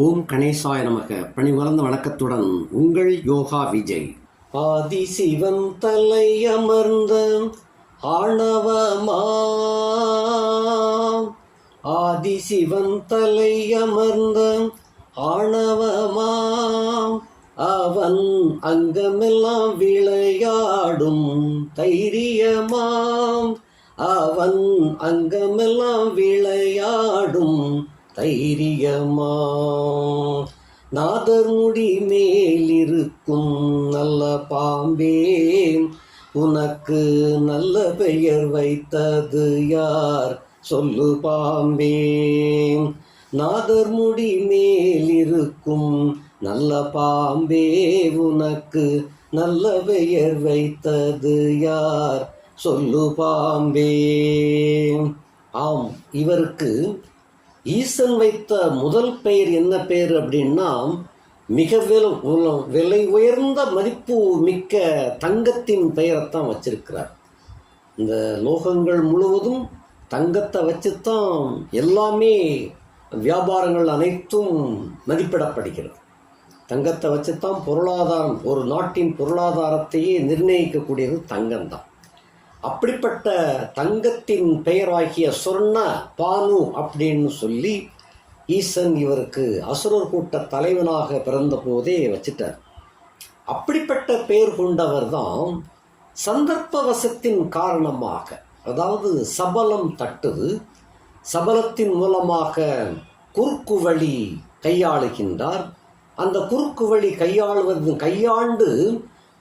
ஓம் கணேசாய நமக. பணிவளர்ந்த வணக்கத்துடன் உங்கள் யோகா விஜய். ஆதிசிவன் தலை அமர்ந்த ஆணவமா, ஆதிசிவன் தலை அமர்ந்த ஆணவமா, அவன் அங்கமெல்லாம் விளையாடும் தைரியமாம், அவன் அங்கமெல்லாம் விளையாடும் தைரியமா, நாதர் முடி மேலிருக்கும் நல்ல பாம்பே, உனக்கு நல்ல பெயர் வைத்தது யார் சொல்லு பாம்பே, நாதர் முடி மேலிருக்கும் நல்ல பாம்பே, உனக்கு நல்ல பெயர் வைத்தது யார் சொல்லு பாம்பே. ஆம், இவருக்கு ஈசன் வைத்த முதல் பெயர் என்ன பெயர் அப்படின்னா, மிக விலை உயர்ந்த மதிப்பு மிக்க தங்கத்தின் பெயரைத்தான் வச்சிருக்கிறார். இந்த லோகங்கள் முழுவதும் தங்கத்தை வச்சுத்தான் எல்லாமே வியாபாரங்கள் அனைத்தும் மதிப்பிடப்படுகிறது. தங்கத்தை வச்சுத்தான் பொருளாதாரம், ஒரு நாட்டின் பொருளாதாரத்தையே நிர்ணயிக்கக்கூடியது தங்கம்தான். அப்படிப்பட்ட தங்கத்தின் பெயராகிய சொர்ண பானு அப்படின்னு சொல்லி ஈசன் இவருக்கு அசுரர் கூட்ட தலைவனாக பிறந்த போதே வச்சிட்டார். அப்படிப்பட்ட பெயர் கொண்டவர் தான் சந்தர்ப்பவசத்தின் காரணமாக, அதாவது சபலம் தட்டுது, சபலத்தின் மூலமாக குறுக்கு வழி கையாளுகின்றார். அந்த குறுக்கு வழி கையாண்டு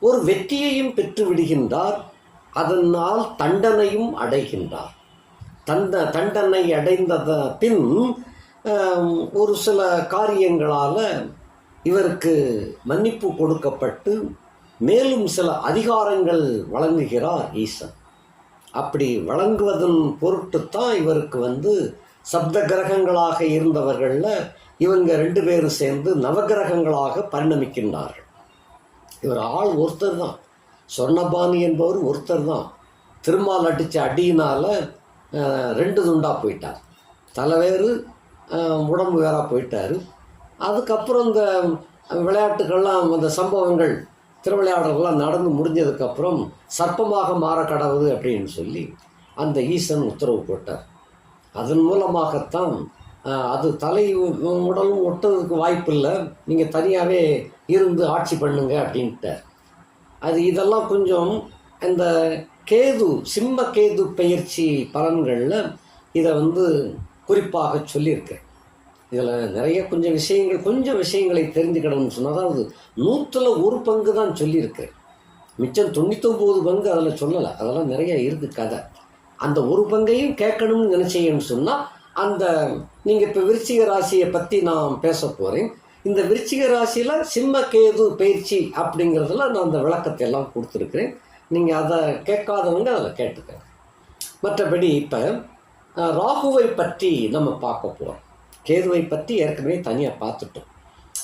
ஒரு வெற்றியையும் பெற்று விடுகின்றார். அதனால் தண்டனையும் அடைகின்றார். தண்டனை அடைந்த பின் ஒரு சில காரியங்களால் இவருக்கு மன்னிப்பு கொடுக்கப்பட்டு மேலும் சில அதிகாரங்கள் வழங்குகிறார் ஈசன். அப்படி வழங்குவதன் பொருட்டுத்தான் இவருக்கு சப்த கிரகங்களாக இருந்தவர்களில் இவங்க 2 பேரும் சேர்ந்து நவகிரகங்களாக பரிணமிக்கின்றார்கள். இவர் ஆள் ஒருத்தர் தான், சொர்ணபாணி என்பவர் ஒருத்தர் தான். திருமால் அடித்த அடியினால் 2 துண்டாக போயிட்டார். தலை வேறு உடம்பு வேறாக போயிட்டார். அதுக்கப்புறம் இந்த விளையாட்டுக்கள்லாம், அந்த சம்பவங்கள் திருவிளையாடல்கள்லாம் நடந்து முடிஞ்சதுக்கப்புறம் சர்ப்பமாக மாற கடவுது அப்படின்னு சொல்லி அந்த ஈசன் உத்தரவு போட்டார். அதன் மூலமாகத்தான் அது தலை உடலும் ஒட்டுறதுக்கு வாய்ப்பு இல்லை, நீங்கள் தனியாகவே இருந்து ஆட்சி பண்ணுங்க அப்படின்ட்டார். இதெல்லாம் கொஞ்சம் இந்த கேது, சிம்ம கேது பயிற்சி பலன்களில் இதை குறிப்பாக சொல்லியிருக்கேன். இதில் நிறைய கொஞ்சம் விஷயங்களை தெரிஞ்சுக்கணும்னு சொன்னால், அதாவது 100ல் 1 பங்கு தான் சொல்லியிருக்கேன். மிச்சம் 99 பங்கு அதில் சொல்லலை. அதெல்லாம் நிறைய இருக்குது கதை. அந்த 1 பங்கையும் கேட்கணும்னு நினச்சேன்னு சொன்னால், நீங்கள் இப்போ விருச்சிக ராசியை பற்றி நான் பேச போகிறேன். இந்த விருச்சிக ராசியில் சிம்ம கேது பயிற்சி அப்படிங்கிறதுல நான் அந்த விளக்கத்தை எல்லாம் கொடுத்துருக்குறேன். நீங்கள் அதை கேட்காதவங்க அதில் கேட்டுக்கங்க. மற்றபடி இப்போ ராகுவை பற்றி நம்ம பார்க்க போகிறோம். கேதுவை பற்றி ஏற்கனவே தனியாக பார்த்துட்டோம்.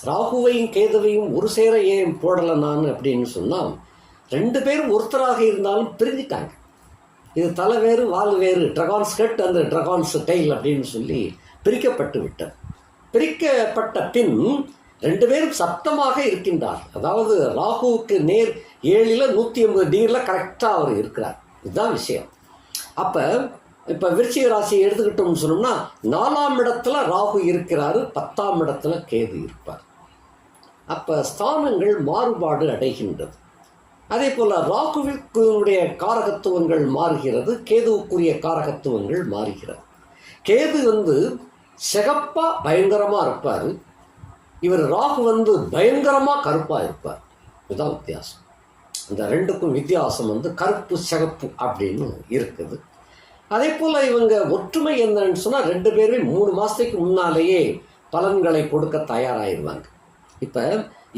ராகுவையும் கேதுவையும் ஒரு சேர ஏன் போடலை நான் அப்படின்னு சொன்னால், 2 பேரும் ஒருத்தராக இருந்தாலும் பிரிஞ்சிட்டாங்க. இது தலை வேறு வால் வேறு, ட்ரகான்ஸ் ஹெட் அந்த ட்ரகான்ஸ் டெயில் அப்படின்னு சொல்லி பிரிக்கப்பட்டு விட்டது. பிரிக்கப்பட்ட பின் 2 பேரும் சப்தமாக இருக்கின்றார். அதாவது ராகுவுக்கு நேர் 7ல் 180 டிகிரியில் கரெக்டாக அவர் இருக்கிறார். இதுதான் விஷயம். அப்போ இப்போ விருச்சிக ராசியை எடுத்துக்கிட்டோம்னு சொன்னோம்னா, 4ஆம் இடத்துல ராகு இருக்கிறாரு, 10ஆம் இடத்துல கேது இருப்பார். அப்போ ஸ்தானங்கள் மாறுபாடு அடைகின்றது. அதே போல் ராகுவிற்குரிய காரகத்துவங்கள் மாறுகிறது, கேதுவுக்குரிய காரகத்துவங்கள் மாறுகிறது. கேது சிகப்பாக பயங்கரமாக இருப்பார், இவர் ராகு பயங்கரமாக கருப்பாக இருப்பார். இதுதான் வித்தியாசம். இந்த 2க்கும் வித்தியாசம் கருப்பு சிகப்பு அப்படின்னு இருக்குது. அதே போல் இவங்க ஒற்றுமை என்னன்னு சொன்னால், 2 பேருமே 3 மாதத்துக்கு முன்னாலேயே பலன்களை கொடுக்க தயாராகிடுவாங்க. இப்போ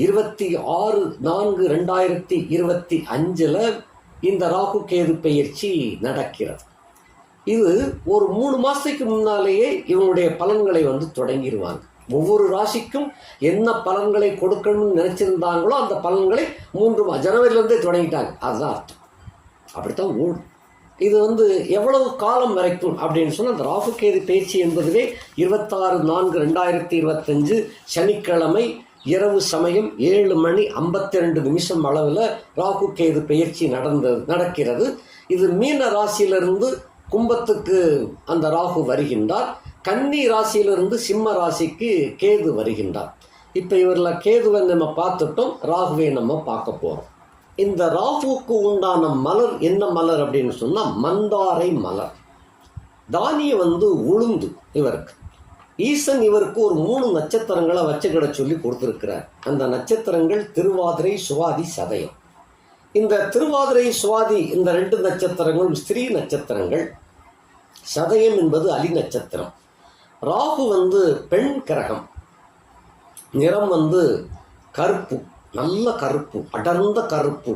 26/4/2025 இந்த ராகு கேது பயிற்சி நடக்கிறது. இது ஒரு 3 மாதத்துக்கு முன்னாலேயே இவங்களுடைய பலன்களை தொடங்கிடுவாங்க. ஒவ்வொரு ராசிக்கும் என்ன பலன்களை கொடுக்கணும்னு நினச்சிருந்தாங்களோ அந்த பலன்களை 3 ஜனவரியிலேருந்தே தொடங்கிட்டாங்க. அதுதான் அர்த்தம். அப்படித்தான் ஓடும். இது வந்து எவ்வளவு காலம் வரைக்கும் அப்படின்னு சொன்னால் அந்த ராகு கேது பயிற்சி என்பதுவே 26/4/2025 சனிக்கிழமை இரவு சமயம் 7:52 அளவில் ராகு கேது பயிற்சி நடக்கிறது. இது மீன ராசியிலிருந்து கும்பத்துக்கு அந்த ராகு வருகின்றார். கன்னி ராசியிலிருந்து சிம்ம ராசிக்கு கேது வருகின்றார். இப்போ இவரில் கேதுவை நம்ம பார்த்துட்டோம், ராகுவை நம்ம பார்க்க போகிறோம். இந்த ராகுவுக்கு உண்டான மலர் என்ன மலர் அப்படின்னு சொன்னால் மந்தாரை மலர். தானியம் வந்து உளுந்து. இவருக்கு ஈசன் இவருக்கு ஒரு 3 நட்சத்திரங்களை வச்சுக்கிட சொல்லி கொடுத்துருக்கிறார். அந்த நட்சத்திரங்கள் திருவாதிரை, சுவாதி, சதயம். இந்த திருவாதிரை, சுவாதி இந்த 2 நட்சத்திரங்களும் ஸ்திரீ நட்சத்திரங்கள். சதயம் என்பது அலி நட்சத்திரம். ராகு வந்து பெண் கிரகம். நிறம் வந்து கருப்பு, நல்ல கருப்பு, அடர்ந்த கருப்பு.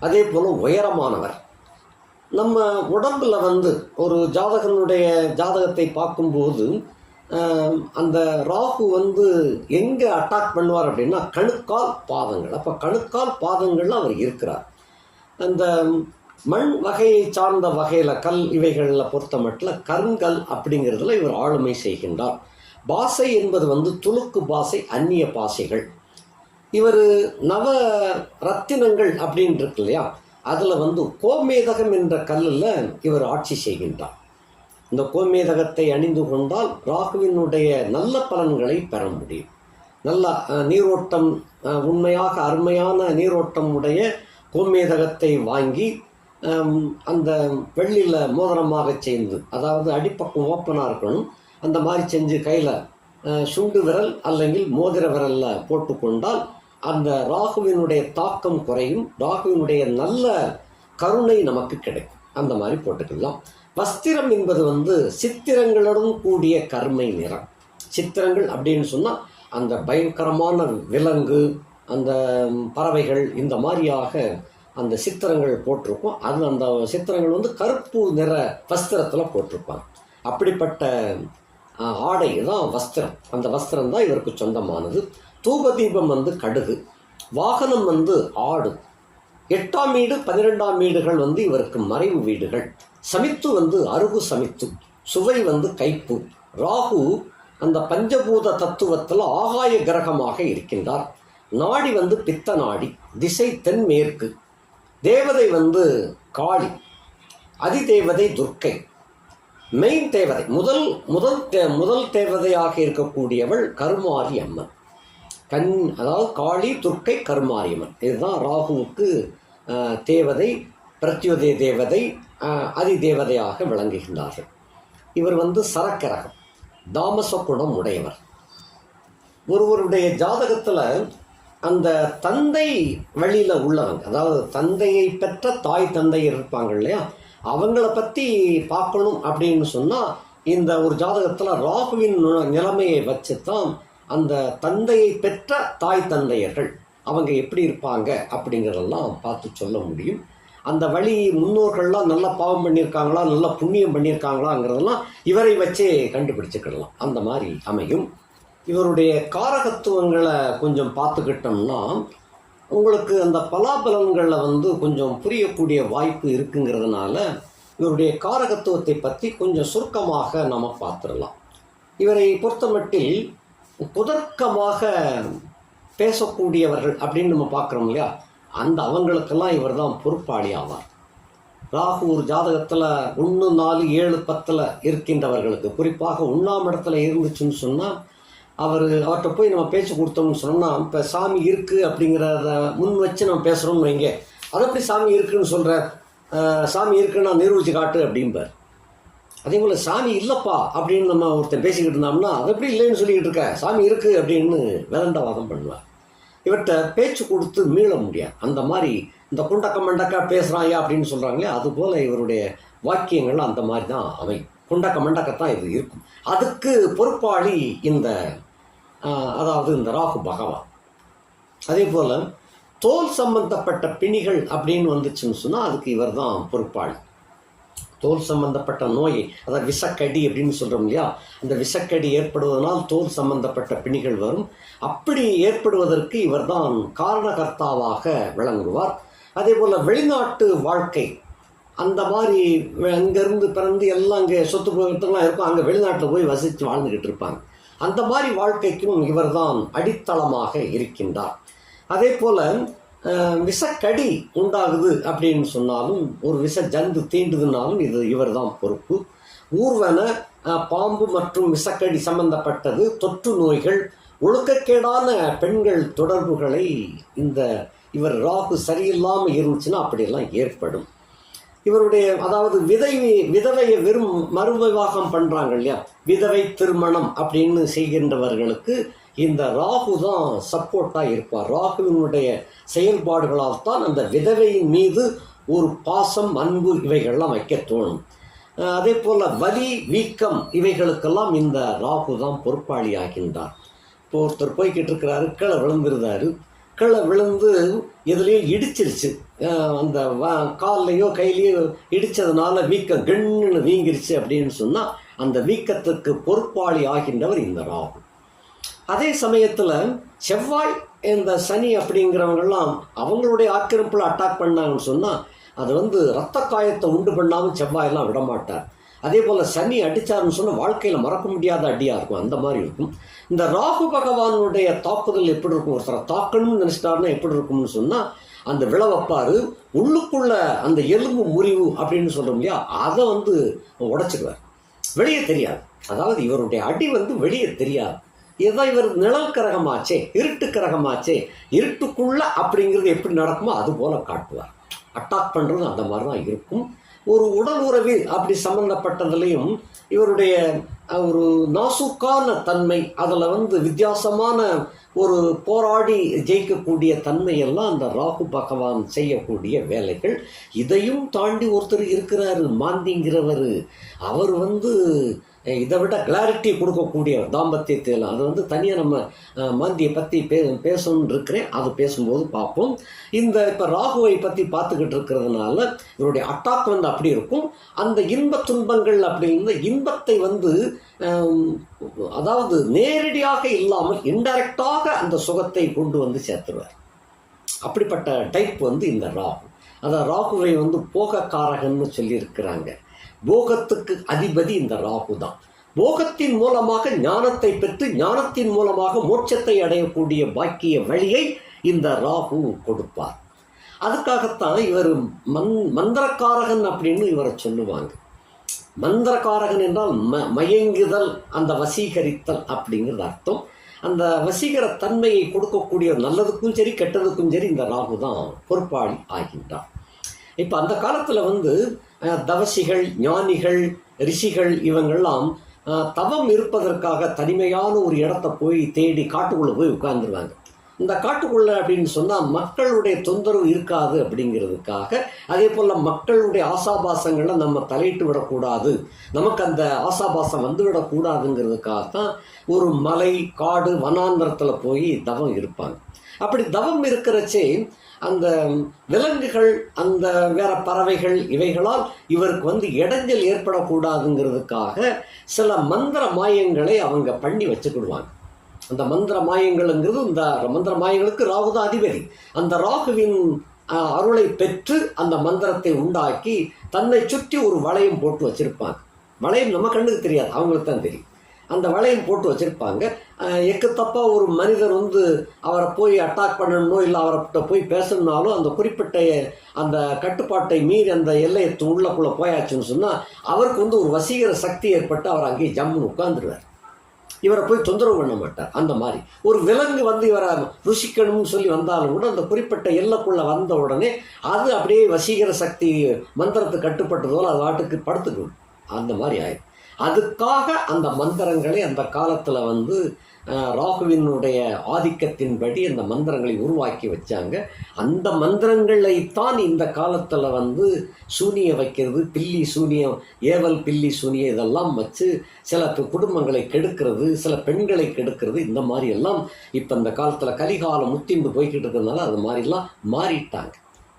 அதே போல் உயரமானவர். நம்ம உடம்பில் வந்து ஒரு ஜாதகத்தை பார்க்கும்போது அந்த ராகு வந்து எங்கே அட்டாக் பண்ணுவார் அப்படின்னா கணுக்கால் பாதங்கள். அப்போ கணுக்கால் பாதங்களில் அவர் இருக்கிறார். அந்த மண் வகையை சார்ந்த வகையில் கல் இவைகளில் பொறுத்த மட்டும் கருங்கல் அப்படிங்கிறதுல இவர் ஆளுமை செய்கின்றார். பாசை என்பது வந்து துலுக்கு பாசை, அந்நிய பாசைகள். இவர் நவ ரத்தினங்கள் அப்படின்னு இருக்கு இல்லையா, அதில் வந்து கோமேதகம் என்ற கல்லில் இவர் ஆட்சி செய்கின்றார். இந்த கோமேதகத்தை அணிந்து கொண்டால் ராகுவினுடைய நல்ல பலன்களை பெற முடியும். நல்ல நீரோட்டம், உண்மையாக அருமையான நீரோட்டம் உடைய கோமேதகத்தை வாங்கி அந்த வெள்ளியில் மோதிரமாக செய்து, அதாவது அடிப்பக்கம் ஓப்பனாக இருக்கணும், அந்த மாதிரி செஞ்சு கையில் சுண்டு விரல் அல்லங்கில் மோதிர விரலில் போட்டுக்கொண்டால் அந்த ராகுவினுடைய தாக்கம் குறையும், ராகுவினுடைய நல்ல கருணை நமக்கு கிடைக்கும். அந்த மாதிரி போட்டுக்கலாம். வஸ்திரம் என்பது வந்து சித்திரங்களுடன் கூடிய கருமை நிறம். சித்திரங்கள் அப்படின்னு சொன்னால் அந்த பயங்கரமான விலங்கு, அந்த பறவைகள், இந்த மாதிரியாக அந்த சித்திரங்கள் போட்டிருக்கும். அது அந்த சித்திரங்கள் வந்து கருப்பு நிற வஸ்திரத்தில் போட்டிருப்பாங்க. அப்படிப்பட்ட ஆடை தான் வஸ்திரம். அந்த வஸ்திரம் தான் இவருக்கு சொந்தமானது. தூபதீபம் வந்து கடுகு. வாகனம் வந்து ஆடு. 8ஆம் வீடு 12ஆம் வீடுகள் வந்து இவருக்கு மறைவு வீடுகள். சமித்து வந்து அருகு சமித்து. சுவை வந்து கைப்பு. ராகு அந்த பஞ்சபூத தத்துவத்தில் ஆகாய கிரகமாக இருக்கின்றார். நாடி வந்து பித்த நாடி. திசை தென்மேற்கு. தேவதை வந்து காளி. அதிதேவதை துர்க்கை. மெயின் தேவதை முதல் தேவதையாக இருக்கக்கூடியவள் கருமாரி அம்மன். அதாவது காளி, துர்க்கை, கருமாரி அம்மன். இதுதான் ராகுவுக்கு தேவதை, பிரத்யோதய தேவதை, அதிதேவதையாக விளங்குகின்றார்கள். இவர் வந்து சரக்கிரகம், தாமச குணம் உடையவர். ஒருவருடைய ஜாதகத்தில் அந்த தந்தை வழியில் உள்ளவங்க, அதாவது தந்தையை பெற்ற தாய் தந்தையர் இருப்பாங்க இல்லையா, அவங்கள பற்றி பார்க்கணும் அப்படின்னு சொன்னால் இந்த ஒரு ஜாதகத்தில் ராகுவின் நிலைமையை வச்சு தான் அந்த தந்தையை பெற்ற தாய் தந்தையர்கள் அவங்க எப்படி இருப்பாங்க அப்படிங்கிறதெல்லாம் பார்த்து சொல்ல முடியும். அந்த வழி முன்னோர்கள்லாம் நல்ல பாவம் பண்ணியிருக்காங்களா, நல்ல புண்ணியம் பண்ணியிருக்காங்களாங்கிறதெல்லாம் இவரை வச்சே கண்டுபிடிச்சிக்கிடலாம். அந்த மாதிரி அமையும். இவருடைய காரகத்துவங்களை கொஞ்சம் பார்த்துக்கிட்டோம்னா உங்களுக்கு அந்த பலாபலன்களில் வந்து கொஞ்சம் புரியக்கூடிய வாய்ப்பு இருக்குங்கிறதுனால இவருடைய காரகத்துவத்தை பற்றி கொஞ்சம் சுருக்கமாக நம்ம பார்த்துடலாம். இவரை பொறுத்தமட்டில் புதர்க்கமாக பேசக்கூடியவர்கள் அப்படின்னு நம்ம பார்க்குறோம் இல்லையா, அந்த அவங்களுக்கெல்லாம் இவர் தான் பொறுப்பாளி ஆவார். ராகு ஒரு ஜாதகத்தில் 1, 4, 7, 10 இருக்கின்றவர்களுக்கு, குறிப்பாக 1ஆம் இடத்துல இருந்துச்சுன்னு சொன்னால் அவர்கிட்ட போய் நம்ம பேச்சு கொடுத்தோம்னு சொன்னோம்னா, இப்போ சாமி இருக்குது அப்படிங்கிறத முன் வச்சு நம்ம பேசுகிறோம்னு வைங்க, அதை எப்படி சாமி இருக்குதுன்னு சொல்கிற, சாமி இருக்குன்னா நிரூபிச்சு காட்டு அப்படிம்பார். அதே போல் சாமி இல்லைப்பா அப்படின்னு நம்ம ஒருத்தர் பேசிக்கிட்டு இருந்தோம்னா, அதை எப்படி இல்லைன்னு சொல்லிக்கிட்டு இருக்க, சாமி இருக்குது அப்படின்னு விதண்டவாதம் பண்ணுவார். இவர்கிட்ட பேச்சு கொடுத்து மீள முடியாது. அந்த மாதிரி இந்த குண்டக்க மண்டக்கா பேசுகிறாயா அப்படின்னு சொல்கிறாங்களே, அதுபோல் இவருடைய வாக்கியங்கள் அந்த மாதிரி தான் அமையும். குண்டக்க மண்டக்கத்தான் இது இருக்கும். அதுக்கு பொறுப்பாளி அதாவது இந்த ராகு பகவான். அதே போல் தோல் சம்பந்தப்பட்ட பிணிகள் அப்படின்னு வந்துச்சுன்னு சொன்னால் அதுக்கு இவர் தான் பொறுப்பாளி. தோல் சம்பந்தப்பட்ட நோயை, அதாவது விஷக்கடி அப்படின்னு சொல்கிறோம் இல்லையா, அந்த விஷக்கடி ஏற்படுவதனால் தோல் சம்பந்தப்பட்ட பிணிகள் வரும். அப்படி ஏற்படுவதற்கு இவர் தான் காரணகர்த்தாவாக விளங்குவார். அதே போல் வெளிநாட்டு வாழ்க்கை, அந்த மாதிரி அங்கேருந்து பிறந்து எல்லாம் அங்கே சொத்து போகிறதுலாம் இருக்கும், அங்கே வெளிநாட்டில் போய் வசித்து வாழ்ந்துக்கிட்டு இருப்பாங்க. அந்த மாதிரி வாழ்க்கைக்கும் இவர் தான் அடித்தளமாக இருக்கின்றார். அதே போல் விஷக்கடி உண்டாகுது அப்படின்னு சொன்னாலும், ஒரு விஷ ஜந்து தீண்டுதுனாலும் இவர் தான் பொறுப்பு. ஊர்வன பாம்பு மற்றும் விஷக்கடி சம்பந்தப்பட்டது, தொற்று நோய்கள், ஒழுக்கக்கேடான பெண்கள் தொடர்புகளை இவர் ராகு சரியில்லாமல் இருந்துச்சுன்னா அப்படியெல்லாம் ஏற்படும். இவருடைய அதாவது விதவையை வெறும் மறுவிவாகம் பண்ணுறாங்க இல்லையா, விதவை திருமணம் அப்படின்னு செய்கின்றவர்களுக்கு இந்த ராகு தான் சப்போர்ட்டாக இருப்பார். ராகுவினுடைய செயல்பாடுகளால் தான் அந்த விதவையின் மீது ஒரு பாசம், அன்பு இவைகள்லாம் வைக்க தோணும். அதே போல் வலி, வீக்கம் இவைகளுக்கெல்லாம் இந்த ராகு தான் பொறுப்பாளி ஆகின்றார். இப்போ ஒருத்தர் போய்கிட்டு இருக்கிறாரு, கீழே விழுந்துருந்தாரு, கீழே விழுந்து எதுலேயோ இடிச்சிருச்சு, அந்த கால்லையோ கையிலையோ இடித்ததுனால வீக்கம் கென்னு வீங்கிருச்சு அப்படின்னு சொன்னால் அந்த வீக்கத்துக்கு பொறுப்பாளி ஆகின்றவர் இந்த ராகு. அதே சமயத்தில் செவ்வாய், இந்த சனி அப்படிங்கிறவங்கெல்லாம் அவங்களுடைய ஆக்கிரமிப்பில் அட்டாக் பண்ணாங்கன்னு சொன்னால் அது இரத்த காயத்தை உண்டு பண்ணாமல் செவ்வாயெல்லாம் விடமாட்டார். அதே போல் சனி அடித்தார்னு சொன்னால் வாழ்க்கையில் மறக்க முடியாத அடியாக இருக்கும், அந்த மாதிரி இருக்கும். இந்த ராகு பகவானுடைய தாக்குதல் எப்படி இருக்கும், ஒருத்தரை தாக்கணும்னு நினச்சிட்டாருன்னா எப்படி இருக்கும்னு சொன்னால் அந்த விளவப்பார் உள்ளுக்குள்ள அந்த எலும்பு முறிவு அப்படின்னு சொல்கிறோம் இல்லையா, அதை உடைச்சிடுவார், வெளியே தெரியாது. அதாவது இவருடைய அடி வெளியே தெரியாது. இதுதான் இவர் நிழல் கிரகமாச்சே, இருட்டு கிரகமாச்சே, இருட்டுக்குள்ள அப்படிங்கிறது எப்படி நடக்குமோ அது போல காட்டுவார். அட்டாக் பண்ணுறது அந்த மாதிரி தான் இருக்கும். ஒரு உடல் உறவு அப்படி சம்பந்தப்பட்டதுலேயும் இவருடைய ஒரு நாசுக்கான தன்மை, அதில் வித்தியாசமான ஒரு போராடி ஜெயிக்கக்கூடிய தன்மையெல்லாம் அந்த ராகு பகவான் செய்யக்கூடிய வேலைகள். இதையும் தாண்டி ஒருத்தர் இருக்கிறாரு, மாந்திங்கிறவர். அவர் இதை விட கிளாரிட்டி கொடுக்கக்கூடிய தாம்பத்தியத்தில், அது தனியாக நம்ம மாந்தியை பற்றி பேசணும்னு இருக்கிறேன், அது பேசும்போது பார்ப்போம். இப்போ ராகுவை பற்றி பார்த்துக்கிட்டு இருக்கிறதுனால இவருடைய அட்டாக் அப்படி இருக்கும். அந்த இன்ப துன்பங்கள் அப்படிங்கிற இன்பத்தை அதாவது நேரடியாக இல்லாமல் இன்டைரக்டாக அந்த சுகத்தை கொண்டு சேர்த்துருவார். அப்படிப்பட்ட டைப் இந்த ராகு. அதான் ராகுவை போகக்காரகன்னு சொல்லியிருக்கிறாங்க. போகத்துக்கு அதிபதி இந்த ராகு தான். போகத்தின் மூலமாக ஞானத்தை பெற்று ஞானத்தின் மூலமாக மோட்சத்தை அடையக்கூடிய பாக்கிய வழியை இந்த ராகு கொடுப்பார். அதுக்காகத்தான் இவர் மந்திரக்காரகன் அப்படின்னு இவரை சொல்லுவாங்க. மந்திரக்காரகன் என்றால் மயங்குதல், அந்த வசீகரித்தல் அப்படிங்கிறது அர்த்தம். அந்த வசீகர தன்மையை கொடுக்கக்கூடிய நல்லதுக்கும் சரி கெட்டதுக்கும் சரி இந்த ராகு தான் பொறுப்பாளி ஆகின்றார். இப்போ அந்த காலத்தில் தவசிகள், ஞானிகள், ரிஷிகள் இவங்கெல்லாம் தவம் இருப்பதற்காக தனிமையான ஒரு இடத்த போய் தேடி காட்டுக்குள்ளே போய் உட்கார்ந்துருவாங்க. இந்த காட்டுக்குள்ளே அப்படின்னு சொன்னால் மக்களுடைய தொந்தரவு இருக்காது அப்படிங்கிறதுக்காக, அதே போல் மக்களுடைய ஆசாபாசங்களை நம்ம தலையிட்டு விடக்கூடாது, நமக்கு அந்த ஆசாபாசம் விடக்கூடாதுங்கிறதுக்காகத்தான் ஒரு மலை, காடு, வனாந்தரத்தில் போய் தவம் இருப்பாங்க. அப்படி தவம் இருக்கிறச்சே அந்த விலங்குகள், அந்த வேற பறவைகள் இவைகளால் இவருக்கு இடைஞ்சல் ஏற்படக்கூடாதுங்கிறதுக்காக சில மந்திர மாயங்களை அவங்க பண்ணி வச்சுக்கிடுவாங்க. அந்த மந்திர மாயங்கள்ங்கிறது, இந்த மந்திர மாயங்களுக்கு ராகு தான் அதிபதி. அந்த ராகுவின் அருளை பெற்று அந்த மந்திரத்தை உண்டாக்கி தன்னை சுற்றி ஒரு வளையம் போட்டு வச்சிருப்பாங்க. வளையம் நம்ம கண்ணுக்கு தெரியாது, அவங்களுக்கு தான் தெரியும். அந்த வளையம் போட்டு வச்சுருப்பாங்க. எக்கு தப்பாக ஒரு மனிதர் அவரை போய் அட்டாக் பண்ணணுமோ இல்லை அவர்கிட்ட போய் பேசணுன்னாலும் அந்த குறிப்பிட்ட அந்த கட்டுப்பாட்டை மீறி அந்த எல்லையை உள்ளக்குள்ளே போயாச்சுன்னு சொன்னால் அவருக்கு ஒரு வசீகர சக்தி ஏற்பட்டு அவர் அங்கேயே ஜம்முன்னு உட்கார்ந்துருவார். இவரை போய் தொந்தரவு பண்ண மாட்டார். அந்த மாதிரி ஒரு விலங்கு இவரை ருசிக்கணும்னு சொல்லி வந்தாலும் கூட அந்த குறிப்பிட்ட எல்லைக்குள்ளே வந்த உடனே அது அப்படியே வசீகர சக்தி மந்திரத்துக்கு கட்டுப்பட்டதோடு அது வாட்டுக்கு படுத்துக்கணும். அந்த மாதிரி ஆயிடும். அதுக்காக அந்த மந்திரங்களை அந்த காலத்தில் ராகுவினுடைய ஆதிக்கத்தின்படி அந்த மந்திரங்களை உருவாக்கி வச்சாங்க. அந்த மந்திரங்களைத்தான் இந்த காலத்தில் சூனிய வைக்கிறது, பில்லி சூனியம், ஏவல் பில்லி சூனியம் இதெல்லாம் வச்சு சில குடும்பங்களை கெடுக்கிறது, சில பெண்களை கெடுக்கிறது. இந்த மாதிரி எல்லாம் இப்போ இந்த காலத்தில் கலிகாலம் முத்திண்டு போய்கிட்டு இருக்கிறதுனால அது மாதிரிலாம் மாறிட்டாங்க.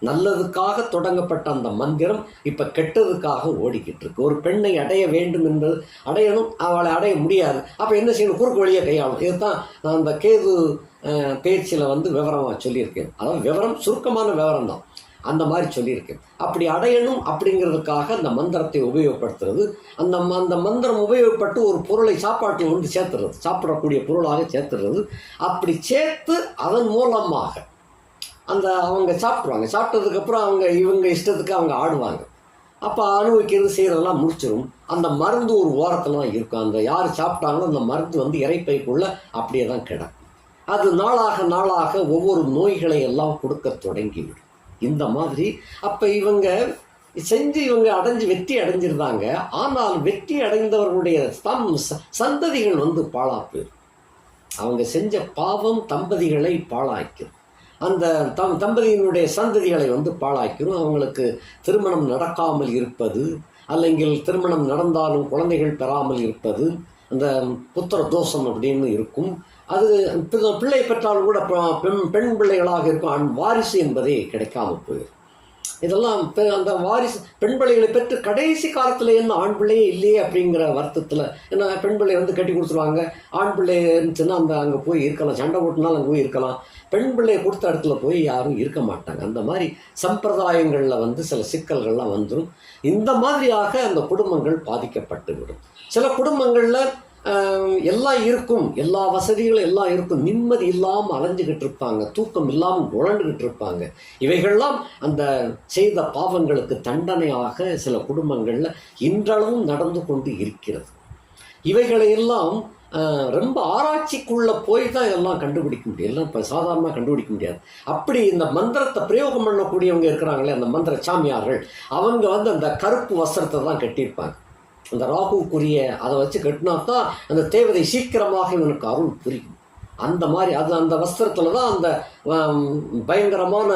நல்லதுக்காக தொடங்கப்பட்ட அந்த மந்திரம் இப்போ கெட்டதுக்காக ஓடிக்கிட்டு இருக்கு. ஒரு பெண்ணை அடைய வேண்டும் என்பது அடையணும், அவளை அடைய முடியாது, அப்போ என்ன செய்யணும், குறுக்கு வழியை கையாளணும். இதுதான் நான் அந்த கேது பயிற்சியில் விவரமாக சொல்லியிருக்கேன். அதாவது விவரம் சுருக்கமான விவரம் தான். அந்த மாதிரி சொல்லியிருக்கேன். அப்படி அடையணும் அப்படிங்கிறதுக்காக அந்த மந்திரத்தை உபயோகப்படுத்துறது. அந்த மந்திரம் உபயோகப்பட்டு ஒரு பொருளை சாப்பாட்டில் வந்து சேர்த்துறது, சாப்பிடக்கூடிய பொருளாக சேர்த்துறது. அப்படி சேர்த்து அதன் மூலமாக அவங்க சாப்பிட்ருவாங்க. சாப்பிட்டதுக்கப்புறம் இவங்க இஷ்டத்துக்கு அவங்க ஆடுவாங்க. அப்போ அனுபவிக்கிறது செய்கிறதெல்லாம் முடிச்சிடும். அந்த மருந்து ஒரு ஓரத்தில் தான் இருக்கும். அந்த யார் சாப்பிட்டாங்களோ அந்த மருந்து வந்து இறைப்பைக்குள்ளே அப்படியே தான் கிடக்கும். அது நாளாக நாளாக ஒவ்வொரு நோய்களை எல்லாம் கொடுக்க தொடங்கிவிடும். இந்த மாதிரி அப்போ இவங்க அடைஞ்சு வெற்றி அடைஞ்சிருந்தாங்க. ஆனால் வெற்றி அடைந்தவர்களுடைய சந்ததிகள் வந்து பாழா போயிடும். அவங்க செஞ்ச பாவம் தம்பதிகளை பாழாக்கிடும். அந்த தம்பதியினுடைய சந்ததிகளை வந்து பாழாக்கிடும். அவங்களுக்கு திருமணம் நடக்காமல் இருப்பது, அல்லங்கில் திருமணம் நடந்தாலும் குழந்தைகள் பெறாமல் இருப்பது, அந்த புத்திர தோஷம் அப்படின்னு இருக்கும். அது பிள்ளை பெற்றாலும் கூட பெண் பிள்ளைகளாக இருக்கும். வாரிசு என்பதே கிடைக்காமல் போயிடும். இதெல்லாம் அந்த வாரிசு பெண் பிள்ளைகளை பெற்று கடைசி காலத்தில் என்ன ஆண் பிள்ளையே இல்லையே அப்படிங்கிற வருத்தத்தில், ஏன்னா பெண் பிள்ளை வந்து கட்டி கொடுத்துருவாங்க. ஆண் பிள்ளை இருந்துச்சுன்னா அங்கே போய் இருக்கலாம், சண்டை போட்டுனாலும் அங்கே போய் இருக்கலாம். பெண் பிள்ளையை கொடுத்த இடத்துல போய் யாரும் இருக்க மாட்டாங்க. அந்த மாதிரி சம்பிரதாயங்களில் வந்து சில சிக்கல்கள்லாம் வந்துடும். இந்த மாதிரியாக அந்த குடும்பங்கள் பாதிக்கப்பட்டு விடும். சில குடும்பங்களில் எல்லாம் இருக்கும், எல்லா வசதிகளும் எல்லாம் இருக்கும், நிம்மதி இல்லாமல் அலைஞ்சிக்கிட்டு இருப்பாங்க, தூக்கம் இல்லாமல் உழண்டுகிட்டு இருப்பாங்க. இவைகள்லாம் அந்த செய்த பாவங்களுக்கு தண்டனையாக சில குடும்பங்களில் இன்றளவும் நடந்து கொண்டு இருக்கிறது. இவைகளையெல்லாம் ரொம்ப ஆராய்ச்சிக்குள்ளே போய் தான் எல்லாம் கண்டுபிடிக்க முடியும். எல்லாம் இப்போ சாதாரணமாக கண்டுபிடிக்க முடியாது. அப்படி இந்த மந்திரத்தை பிரயோகம் பண்ணக்கூடியவங்க இருக்கிறாங்களே, அந்த மந்திர சாமியார்கள், அவங்க வந்து அந்த கருப்பு வஸ்திரத்தை தான் கட்டியிருப்பாங்க. அந்த ராகுக்குரிய அதை வச்சு கட்டினா தான் அந்த தேவதை சீக்கிரமாக இவனுக்கு அருள் புரியும். அந்த மாதிரி அந்த வஸ்திரத்தில் தான் அந்த பயங்கரமான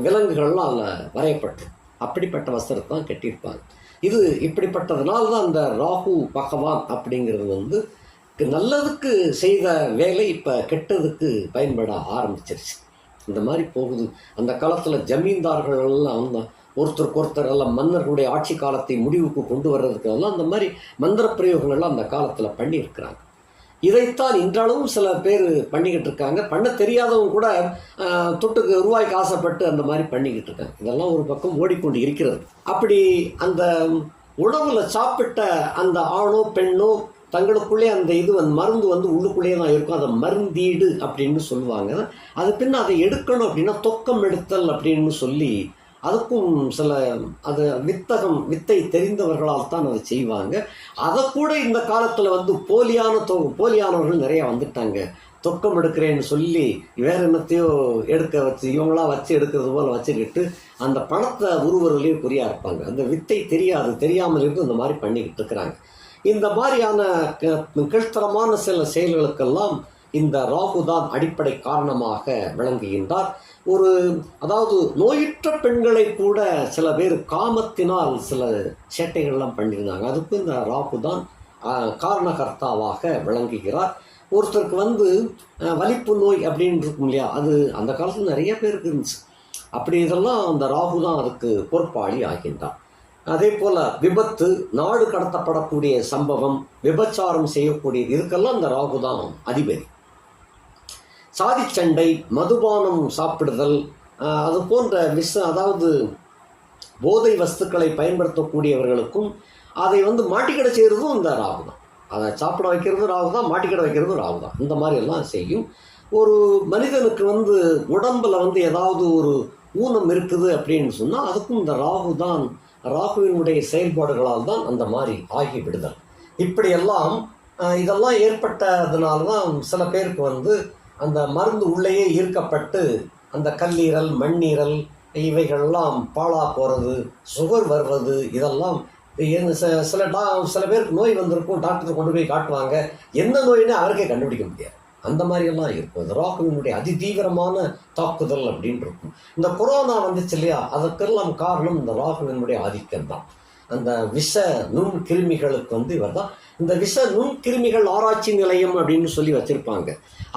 விலங்குகள்லாம் அதில் வரையப்பட்டிருக்கும். அப்படிப்பட்ட வஸ்திரத்தை தான் கட்டியிருப்பாங்க. இது இப்படிப்பட்டதுனால தான் அந்த ராகு பகவான் அப்படிங்கிறது வந்து நல்லதுக்கு செய்த வேலை இப்போ கெட்டதுக்கு பயன்பட ஆரம்பிச்சிருச்சு. இந்த மாதிரி போகுது. அந்த காலத்தில் ஜமீன்தார்கள் எல்லாம் ஒருத்தருக்கு எல்லாம் மன்னர்களுடைய ஆட்சி காலத்தை முடிவுக்கு கொண்டு வர்றதுக்கெல்லாம் அந்த மாதிரி மந்திர பிரயோகங்கள்லாம் அந்த காலத்தில் பண்ணியிருக்கிறாங்க. இதைத்தான் இன்றளவும் சில பேர் பண்ணிக்கிட்டு இருக்காங்க. பண்ண தெரியாதவங்க கூட தொட்டுக்கு ரூபாய்க்கு ஆசைப்பட்டு அந்த மாதிரி பண்ணிக்கிட்டு இருக்காங்க. இதெல்லாம் ஒரு பக்கம் ஓடிக்கொண்டு இருக்கிறது. அப்படி அந்த உணவில் சாப்பிட்ட அந்த ஆணோ பெண்ணோ தங்களுக்குள்ளே அந்த மருந்து வந்து உள்ளுக்குள்ளேயே தான் இருக்கும். அதை மருந்தீடு அப்படின்னு சொல்லுவாங்க. அது பின்ன அதை எடுக்கணும் அப்படின்னா தொக்கம் எடுத்தல் அப்படின்னு சொல்லி அதுக்கும் சில வித்தை தெரிந்தவர்களால் தான் அதை செய்வாங்க. அதை கூட இந்த காலத்தில் வந்து போலியானவர்கள் நிறையா வந்துட்டாங்க. தொக்கம் எடுக்கிறேன்னு சொல்லி வேற என்னத்தையோ எடுக்க வச்சு இவங்களா வச்சு எடுக்கிறது போல் வச்சுக்கிட்டு அந்த பணத்தை உருவர்களையும் குறியா இருப்பாங்க. அந்த வித்தை தெரியாமல் இருந்து இந்த மாதிரி பண்ணிக்கிட்டு இருக்கிறாங்க. இந்த மாதிரியான கீழ்த்தரமான சில செயல்களுக்கெல்லாம் இந்த ராகுதான் அடிப்படை காரணமாக விளங்குகின்றார். அதாவது நோயுற்ற பெண்களை கூட சில பேர் காமத்தினால் சில சேட்டைகள்லாம் பண்ணியிருந்தாங்க. அதுக்கு இந்த ராகுதான் காரணகர்த்தாவாக விளங்குகிறார். ஒருத்தருக்கு வந்து வலிப்பு நோய் அப்படின்னு இருக்கும் இல்லையா, அது அந்த காலத்தில் நிறைய பேருக்கு இருந்துச்சு. அப்படி இதெல்லாம் அந்த ராகுதான் அதுக்கு பொறுப்பாளி ஆகின்றார். அதே போல் விபத்து, நாடு கடத்தப்படக்கூடிய சம்பவம், விபச்சாரம் செய்யக்கூடிய இதுக்கெல்லாம் இந்த ராகுதான் அதிபதி. சாதி சண்டை, மதுபானம் சாப்பிடுதல், அது போன்ற அதாவது போதை வஸ்துக்களை பயன்படுத்தக்கூடியவர்களுக்கும் அதை வந்து மாட்டிக்கடை செய்கிறதும் இந்த ராகு தான். அதை சாப்பிட வைக்கிறது ராகு தான், மாட்டிக்கடை வைக்கிறது ராகு தான். இந்த மாதிரி எல்லாம் செய்யும். ஒரு மனிதனுக்கு வந்து உடம்பில் வந்து ஏதாவது ஒரு ஊனம் இருக்குது அப்படின்னு சொன்னால் அதுக்கும் இந்த ராகு தான், ராகுவினுடைய செயல்பாடுகளால் தான் அந்த மாதிரி ஆகி விடுதல். இப்படியெல்லாம் இதெல்லாம் ஏற்பட்டதுனால தான் சில பேருக்கு வந்து அந்த மருந்து உள்ளேயே ஈர்க்கப்பட்டு அந்த கல்லீரல், மண்ணீரல் இவைகள்லாம் பாழா போகிறது, சுகர் வருவது, இதெல்லாம் சில பேருக்கு நோய் வந்திருக்கும். டாக்டர் கொண்டு போய் காட்டுவாங்க, என்ன நோயின்னு அவருக்கே கண்டுபிடிக்க முடியாது. அந்த மாதிரியெல்லாம் இருக்கும். இந்த ராகுவினுடைய அதிதீவிரமான தாக்குதல் அப்படின்னு இருக்கும். இந்த கொரோனா வந்துச்சு இல்லையா, அதற்கெல்லாம் காரணம் இந்த ராகுவினுடைய ஆதிக்கம் தான். அந்த விஷ நுண்கிருமிகளுக்கு வந்து இவர் தான். இந்த விஷ நுண்கிருமிகள் ஆராய்ச்சி நிலையம் அப்படின்னு சொல்லி வச்சிருப்பாங்க.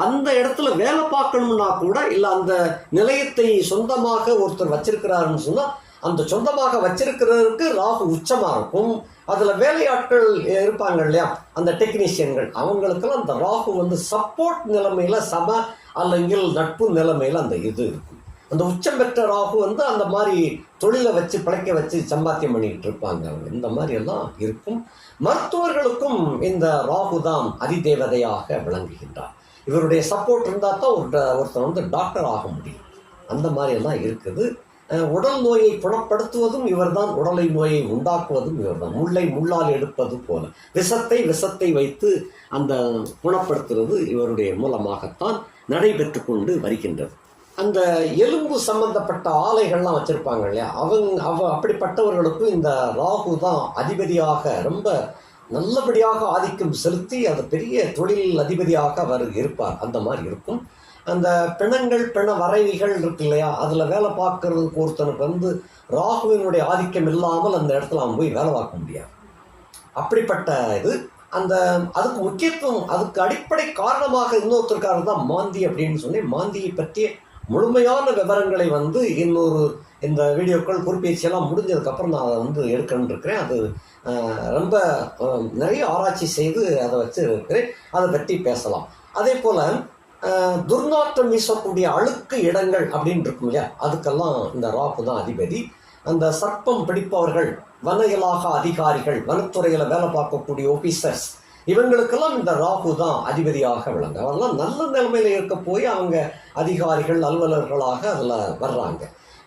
அந்த இடத்துல வேலை பார்க்கணும்னா கூட, இல்லை அந்த நிலையத்தை சொந்தமாக ஒருத்தர் வச்சிருக்கிறாருன்னு சொன்னால் அந்த சொந்தமாக வச்சிருக்கிறதுக்கு ராகு உச்சமாக இருக்கும். அதில் வேலையாட்கள் இருப்பாங்க இல்லையா, அந்த டெக்னீஷியன்கள், அவங்களுக்கெல்லாம் அந்த ராகு வந்து சப்போர்ட் நிலைமையில் அல்லங்கில் நட்பு நிலைமையில் அந்த இது இருக்கும். அந்த உச்சம் பெற்ற ராகு வந்து அந்த மாதிரி தொழிலை வச்சு பிழைக்க வச்சு சம்பாத்தியம் பண்ணிக்கிட்டு இருப்பாங்க. அவங்க இந்த மாதிரி எல்லாம் இருக்கும். மருத்துவர்களுக்கும் இந்த ராகு தான் அதிதேவதையாக விளங்குகின்றார். இவருடைய சப்போர்ட் இருந்தால் தான் ஒருத்தர் வந்து டாக்டர் ஆக முடியும். அந்த மாதிரி எல்லாம் இருக்குது. உடல் நோயை குணப்படுத்துவதும் இவர்தான், உடலை நோயை உண்டாக்குவதும் இவர்தான். முள்ளை முள்ளால் எடுப்பது போல விஷத்தை வைத்து அந்த குணப்படுத்துறது இவருடைய மூலமாகத்தான் நடைபெற்று கொண்டு வருகின்றது. அந்த எலும்பு சம்பந்தப்பட்ட ஆலைகள்லாம் வச்சிருப்பாங்க இல்லையா, அப்படிப்பட்டவர்களுக்கும் இந்த ராகு தான் அதிபதியாக ரொம்ப நல்லபடியாக ஆதிக்கம் செலுத்தி அந்த பெரிய தொழில் அதிபதியாக அவர் இருப்பார். அந்த மாதிரி இருக்கும். அந்த பிண வரைவிகள் இருக்கு இல்லையா, அதில் வேலை பார்க்கறதுக்கு ஒருத்தனுக்கு வந்து ராகுவினுடைய ஆதிக்கம் இல்லாமல் அந்த இடத்துல அவன் போய் வேலை பார்க்க முடியாது. அப்படிப்பட்ட இது அதுக்கு முக்கியத்துவம், அதுக்கு அடிப்படை காரணமாக இன்னொருத்தருக்காரர் தான் மாந்தி அப்படின்னு சொல்லி, மாந்தியை பற்றிய முழுமையான விவரங்களை வந்து இந்த வீடியோக்கள் குறிப்பேச்சியெல்லாம் முடிஞ்சதுக்கப்புறம் நான் அதை வந்து எடுக்கணும்னு இருக்கிறேன். அது ரொம்ப நிறைய ஆராய்ச்சி செய்து அதை வச்சு இருக்கிறேன். அதை பற்றி பேசலாம். அதே போல் துர்நாற்றம் வீசக்கூடிய அழுக்கு இடங்கள் அப்படின்னு இருக்கும் இல்லையா, அதுக்கெல்லாம் இந்த ராகு தான் அதிபதி. அந்த சர்ப்பம் பிடிப்பவர்கள், வன இலாக அதிகாரிகள், வனத்துறையில் வேலை பார்க்கக்கூடிய ஆஃபீஸர்ஸ், இவங்களுக்கெல்லாம் இந்த ராகு தான் அதிபதியாக விளங்க. அவரெல்லாம் நல்ல நிலைமையில் இருக்க போய் அவங்க அதிகாரிகள் அலுவலர்களாக அதில் வர்றாங்க.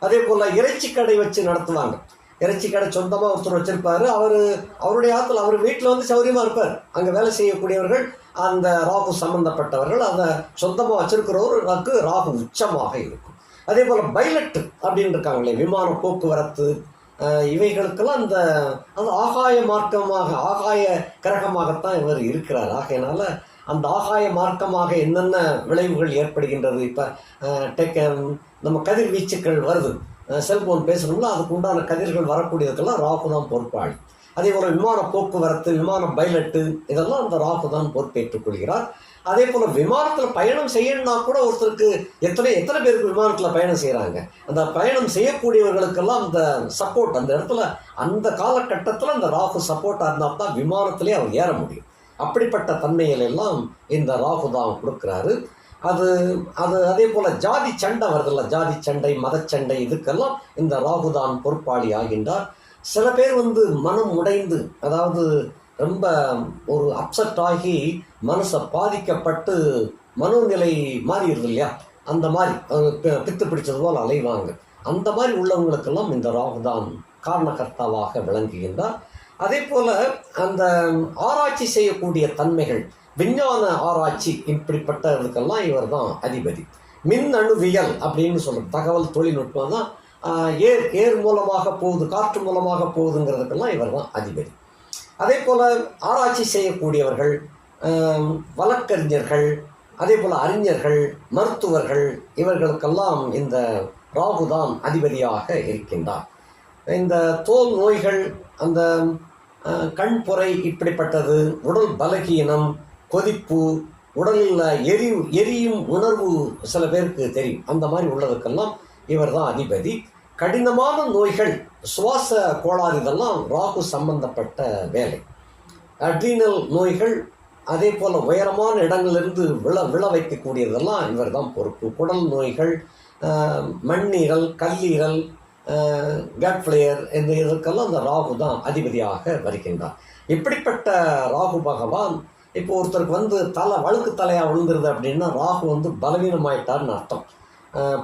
அதே போல் இறைச்சி கடை வச்சு நடத்துவாங்க. இறைச்சி கடை சொந்தமாக ஒருத்தர் வச்சிருப்பாரு. அவருடைய ஆற்றுல அவர் வீட்டில் வந்து சௌரியமாக இருப்பார். அங்கே வேலை செய்யக்கூடியவர்கள் அந்த ராகு சம்பந்தப்பட்டவர்கள் அதை சொந்தமாக வச்சிருக்கிறவருக்கு ராகு உச்சமாக இருக்கும். அதே போல் பைலட் அப்படின்னு இருக்காங்களே, விமான போக்குவரத்து, இவைகளுக்கெல்லாம் அந்த ஆகாய மார்க்கமாக, ஆகாய கிரகமாகத்தான் இவர் இருக்கிறார். ஆகையினால அந்த ஆகாய மார்க்கமாக என்னென்ன விளைவுகள் ஏற்படுகின்றது, இப்போ நம்ம கதிர்வீச்சுக்கள் வருது, செல்போன் பேசணும்னா அதுக்கு உண்டான கதிர்கள் வரக்கூடியதுக்கெல்லாம் ராகு தான் பொறுப்பாளி. அதே போல் விமான போக்குவரத்து, விமான பைலட்டு, இதெல்லாம் அந்த ராகு தான் பொறுப்பேற்றுக் கொள்கிறார். அதே போல் விமானத்தில் பயணம் செய்யணும்னா கூட ஒருத்தருக்கு எத்தனை பேருக்கு விமானத்தில் பயணம் செய்கிறாங்க. அந்த பயணம் செய்யக்கூடியவர்களுக்கெல்லாம் அந்த சப்போர்ட் அந்த இடத்துல அந்த காலகட்டத்தில் அந்த ராகு சப்போர்ட்டாக இருந்தால் தான் விமானத்திலே அவர் ஏற முடியும். அப்படிப்பட்ட தன்மைகள் எல்லாம் இந்த ராகு தான் கொடுக்குறாரு. அதே போல் ஜாதி சண்டை வருதில்ல, ஜாதி சண்டை, மதச்சண்டை, இதுக்கெல்லாம் இந்த ராகு தான் பொறுப்பாளி ஆகின்றார். சில பேர் வந்து மனம் உடைந்து, அதாவது ரொம்ப ஒரு அப்செட் ஆகி மனசை பாதிக்கப்பட்டு மனோநிலை மாறிடுது இல்லையா, அந்த மாதிரி பித்து பிடிச்சது போல் அலைவாங்க. அந்த மாதிரி உள்ளவங்களுக்கெல்லாம் இந்த ராகு தான் காரணகர்த்தாவாக விளங்குகின்றார். அதே போல் அந்த ஆராய்ச்சி செய்யக்கூடிய தன்மைகள், விஞ்ஞான ஆராய்ச்சி, இப்படிப்பட்டதுக்கெல்லாம் இவர் தான் அதிபதி. மின் அணுவியல் அப்படின்னு சொல்கிறது, தகவல் தொழில்நுட்பம் தான் ஏர் மூலமாக போகுது, காற்று மூலமாக போகுதுங்கிறதுக்கெல்லாம் இவர் தான் அதிபதி. அதே போல் ஆராய்ச்சி செய்யக்கூடியவர்கள், வழக்கறிஞர்கள், அதே போல் அறிஞர்கள், மருத்துவர்கள், இவர்களுக்கெல்லாம் இந்த ராகு தான் அதிபதியாக இருக்கின்றார். இந்த தோல் நோய்கள், அந்த கண்புரை, இப்படிப்பட்டது, உடல் பலகீனம், கொதிப்பு, உடலில் எரியும் உணர்வு சில பேருக்கு தெரியும், அந்த மாதிரி உள்ளதுக்கெல்லாம் இவர் தான் அதிபதி. கடினமான நோய்கள், சுவாச கோளாறு, இதெல்லாம் ராகு சம்பந்தப்பட்ட வேலை. அட்ரீனல் நோய்கள், அதே போல் உயரமான இடங்களிலிருந்து விழ வைக்கக்கூடியதெல்லாம் இவர் தான் பொறுப்பு. குடல் நோய்கள், மண்ணீரல், கல்லீரல், கேட் ஃப்ளேயர், இதற்கெல்லாம் அந்த ராகு தான் அதிபதியாக வருகின்றார். இப்படிப்பட்ட ராகு பகவான் இப்போ ஒருத்தருக்கு வந்து வழுக்கு தலையாக விழுந்துருது அப்படின்னா ராகு வந்து பலவீனமாயிட்டார்னு அர்த்தம்.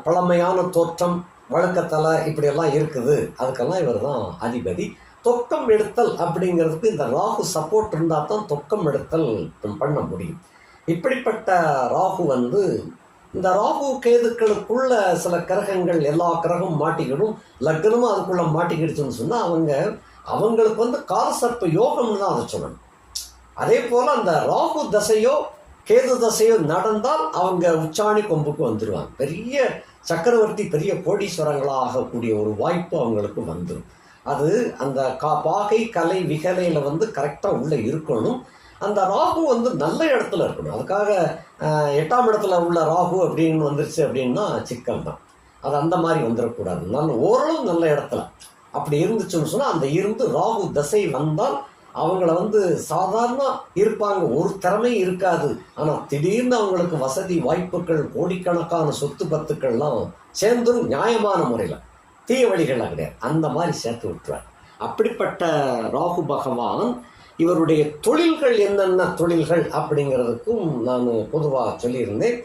பழமையான தோற்றம், வழுக்கத்தலை, இப்படியெல்லாம் இருக்குது, அதுக்கெல்லாம் இவர் தான் அதிபதி. தொக்கம் எடுத்தல் அப்படிங்கிறதுக்கு இந்த ராகு சப்போர்ட் இருந்தால் தான் தொக்கம் எடுத்தல் பண்ண முடியும். இப்படிப்பட்ட ராகு வந்து இந்த ராகு கேதுக்களுக்குள்ள சில கிரகங்கள், எல்லா கிரகமும் மாட்டிக்கிடும், லக்னமும் அதுக்குள்ளே மாட்டிக்கிடுச்சுன்னு சொன்னால் அவங்களுக்கு வந்து காலசர்ப்ப யோகம்னு தான் அதை சொல்லணும். அதே போல் அந்த ராகு தசையோ கேது தசையோ நடந்தால் அவங்க உச்சாணி கொம்புக்கு வந்துடுவாங்க. பெரிய சக்கரவர்த்தி, பெரிய கோடீஸ்வரங்களாக ஆகக்கூடிய ஒரு வாய்ப்பு அவங்களுக்கு வந்துடும். அது அந்த பாகை கலை விகலையில் வந்து கரெக்டாக உள்ளே இருக்கணும். அந்த ராகு வந்து நல்ல இடத்துல இருக்கணும். அதுக்காக 8ஆம் இடத்துல உள்ள ராகு அப்படின்னு வந்துருச்சு அப்படின்னா சிக்கல் தான். அது அந்த மாதிரி வந்துடக்கூடாது. ஓரளவு நல்ல இடத்துல அப்படி இருந்துச்சுன்னு சொன்னால், அந்த இருந்து ராகு தசை வந்தால் அவங்கள வந்து சாதாரண இருப்பாங்க, ஒரு திறமை இருக்காது. ஆனால் திடீர்னு அவங்களுக்கு வசதி வாய்ப்புகள், கோடிக்கணக்கான சொத்து பத்துக்கள்லாம் சேர்ந்தும் நியாயமான முறையில், தீய வழிகளில் கிடையாது, அந்த மாதிரி சேர்த்து விட்டுருவார். அப்படிப்பட்ட ராகு பகவான் இவருடைய தொழில்கள் என்னென்ன தொழில்கள் அப்படிங்கிறதுக்கும் நான் பொதுவாக சொல்லியிருந்தேன்.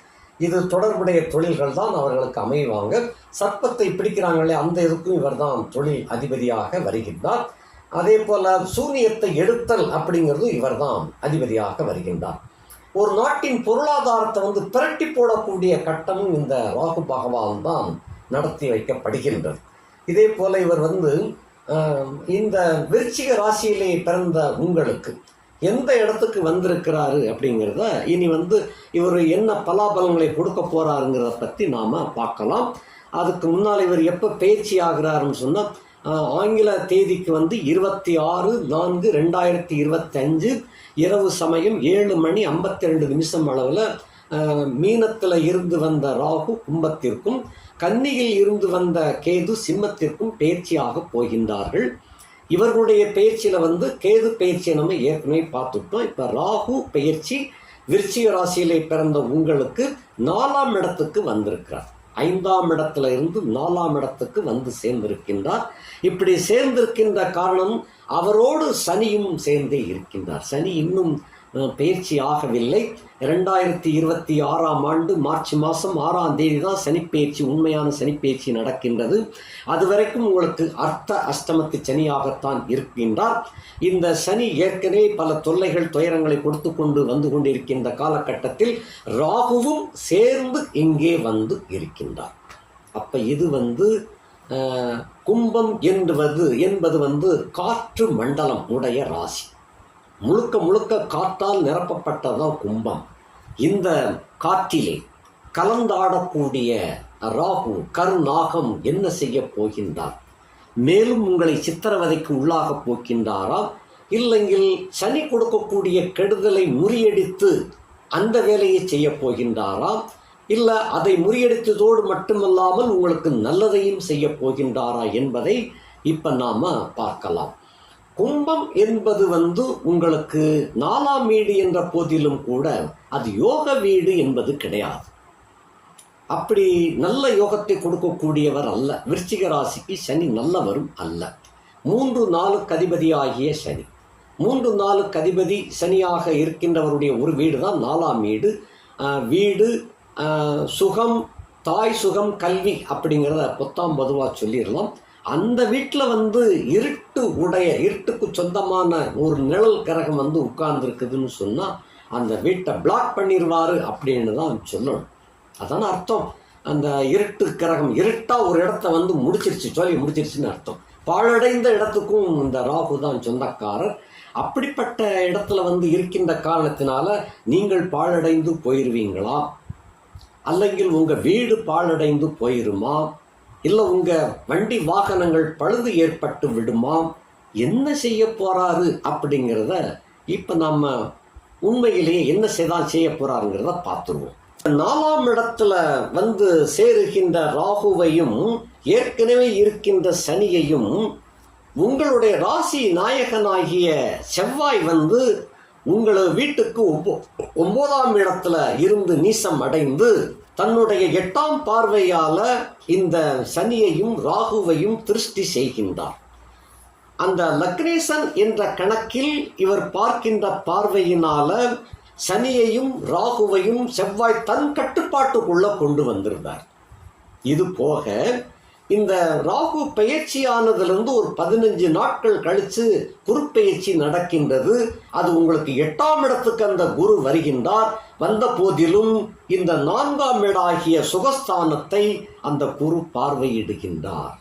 இது தொடர்புடைய தொழில்கள் தான் அவர்களுக்கு அமைவாங்க. சர்ப்பத்தை பிடிக்கிறாங்களே அந்த இதுக்கும் இவர் தான் தொழில் அதிபதியாக வருகின்றார். அதே போல் சூனியத்தை எடுத்தல் அப்படிங்கிறது இவர் தான் அதிபதியாக வருகின்றார். ஒரு நாட்டின் பொருளாதாரத்தை வந்து பிரட்டி போடக்கூடிய கட்டமும் இந்த ராகு பகவான் தான் நடத்தி வைக்கப்படுகின்றது. இதே போல் இவர் வந்து இந்த விருச்சிக ராசியிலே பிறந்த உங்களுக்கு எந்த இடத்துக்கு வந்திருக்கிறாரு அப்படிங்கிறத இனி வந்து இவர் என்ன பலாபலங்களை கொடுக்க போகிறாருங்கிறத பற்றி நாம் பார்க்கலாம். அதுக்கு முன்னால் இவர் எப்போ பயிற்சி ஆகிறாருன்னு சொன்னால் ஆங்கில தேதிக்கு வந்து 26/4/2025 இரவு சமயம் 7:52 அளவில் மீனத்தில் இருந்து வந்த ராகு கும்பத்திற்கும் கன்னியில் இருந்து வந்த கேது சிம்மத்திற்கும் பயிற்சியாக போகின்றார்கள். இவர்களுடைய பயிற்சியில் வந்து கேது பயிற்சியை நம்ம ஏற்கனவே பார்த்துட்டோம். இப்போ ராகு பயிற்சி விருச்சிக ராசியிலே பிறந்த உங்களுக்கு 4ஆம் இடத்துக்கு வந்திருக்கிறார். 5ஆம் இடத்துல இருந்து 4ஆம் இடத்துக்கு வந்து சேர்ந்திருக்கின்றார். இப்படி சேர்ந்திருக்கின்ற காரணம் அவரோடு சனியும் சேர்ந்தே இருக்கின்றார். சனி இன்னும் பயிற்சி ஆகவில்லை. 2026ஆம் ஆண்டு மார்ச் மாதம் 6ஆம் தேதி தான் சனிப்பெயர்ச்சி, உண்மையான சனிப்பெயர்ச்சி நடக்கின்றது. அது வரைக்கும் உங்களுக்கு அர்த்த அஷ்டமத்து சனியாகத்தான் இருக்கின்றார். இந்த சனி ஏற்கனவே பல தொல்லைகள் துயரங்களை கொடுத்து கொண்டு வந்து கொண்டிருக்கின்ற காலகட்டத்தில் ராகுவும் சேர்ந்து இங்கே வந்து இருக்கின்றார். அப்போ இது வந்து கும்பம் என்பது வந்து காற்று மண்டலம் உடைய ராசி. முழுக்க முழுக்க காற்றால் நிரப்பப்பட்டதான் கும்பம். இந்த காற்றிலே கலந்தாடக்கூடிய ராகு கருநாகம் என்ன செய்ய போகின்றார்? மேலும் உங்களை சித்திரவதைக்கு உள்ளாக போக்கின்றாரா, இல்லைங்கில் சனி கொடுக்கக்கூடிய கெடுதலை முறியடித்து அந்த வேலையை செய்ய போகின்றாரா, இல்லை அதை முறியடித்ததோடு மட்டுமல்லாமல் உங்களுக்கு நல்லதையும் செய்ய போகின்றாரா என்பதை இப்போ நாம் பார்க்கலாம். கும்பம் என்பது வந்து உங்களுக்கு 4ஆம் வீடு என்ற போதிலும் கூட அது யோக வீடு என்பது கிடையாது. அப்படி நல்ல யோகத்தை கொடுக்கக்கூடியவர் அல்ல. விருச்சிக ராசிக்கு சனி நல்லவரும் அல்ல. 3-4 அதிபதி ஆகிய சனி, 3-4 அதிபதி சனியாக இருக்கின்றவருடைய ஒரு வீடு தான் 4ஆம் வீடு. வீடு சுகம், தாய் சுகம், கல்வி அப்படிங்கிறத பொதுவாக சொல்லிடலாம். அந்த வீட்டில் வந்து இருட்டுக்கு சொந்தமான ஒரு நிழல் கிரகம் வந்து உட்கார்ந்துருக்குதுன்னு சொன்னால் அந்த வீட்டை பிளாக் பண்ணிடுவார் அப்படின்னு தான் சொல்லணும். அதான அர்த்தம். அந்த இருட்டு கிரகம் இருட்டாக ஒரு இடத்த வந்து முடிச்சிருச்சுன்னு அர்த்தம். பாழடைந்த இடத்துக்கும் இந்த ராகு தான் சொந்தக்காரர். அப்படிப்பட்ட இடத்துல வந்து இருக்கின்ற காரணத்தினால நீங்கள் பாழடைந்து போயிடுவீங்களா, அல்லங்கில் உங்கள் வீடு பாழடைந்து போயிருமா, இல்லை உங்கள் வண்டி வாகனங்கள் பழுது ஏற்பட்டு விடுமா, என்ன செய்ய போகிறாரு அப்படிங்கிறத இப்போ நம்ம உண்மையிலேயே என்ன செய்ய போகிறாருங்கிறத பார்த்துருவோம். 4ஆம் இடத்துல வந்து சேருகின்ற ராகுவையும் ஏற்கனவே இருக்கின்ற சனியையும் உங்களுடைய ராசி நாயகனாகிய செவ்வாய் வந்து உங்கள் வீட்டுக்கு 9ஆம் இடத்துல இருந்து நீசம் அடைந்து தன்னுடைய 8ஆம் பார்வையால் இந்த சனியையும் ராகுவையும் திருஷ்டி செய்கின்றார். அந்த லக்னேசன் என்ற கணக்கில் இவர் பார்க்கின்ற பார்வையினால சனியையும் ராகுவையும் செவ்வாய் தன் கட்டுப்பாட்டுக்குள்ள கொண்டு வந்திருந்தார். இது போக இந்த ராகு பெயர்ச்சியானதிலிருந்து ஒரு 15 நாட்கள் கழித்து குரு பெயர்ச்சி நடக்கின்றது. அது உங்களுக்கு 8ஆம் இடத்துக்கு அந்த குரு வருகின்றார். வந்த போதிலும் இந்த 4ஆம் இடாகிய சுகஸ்தானத்தை அந்த குரு பார்வையிடுகின்றார்.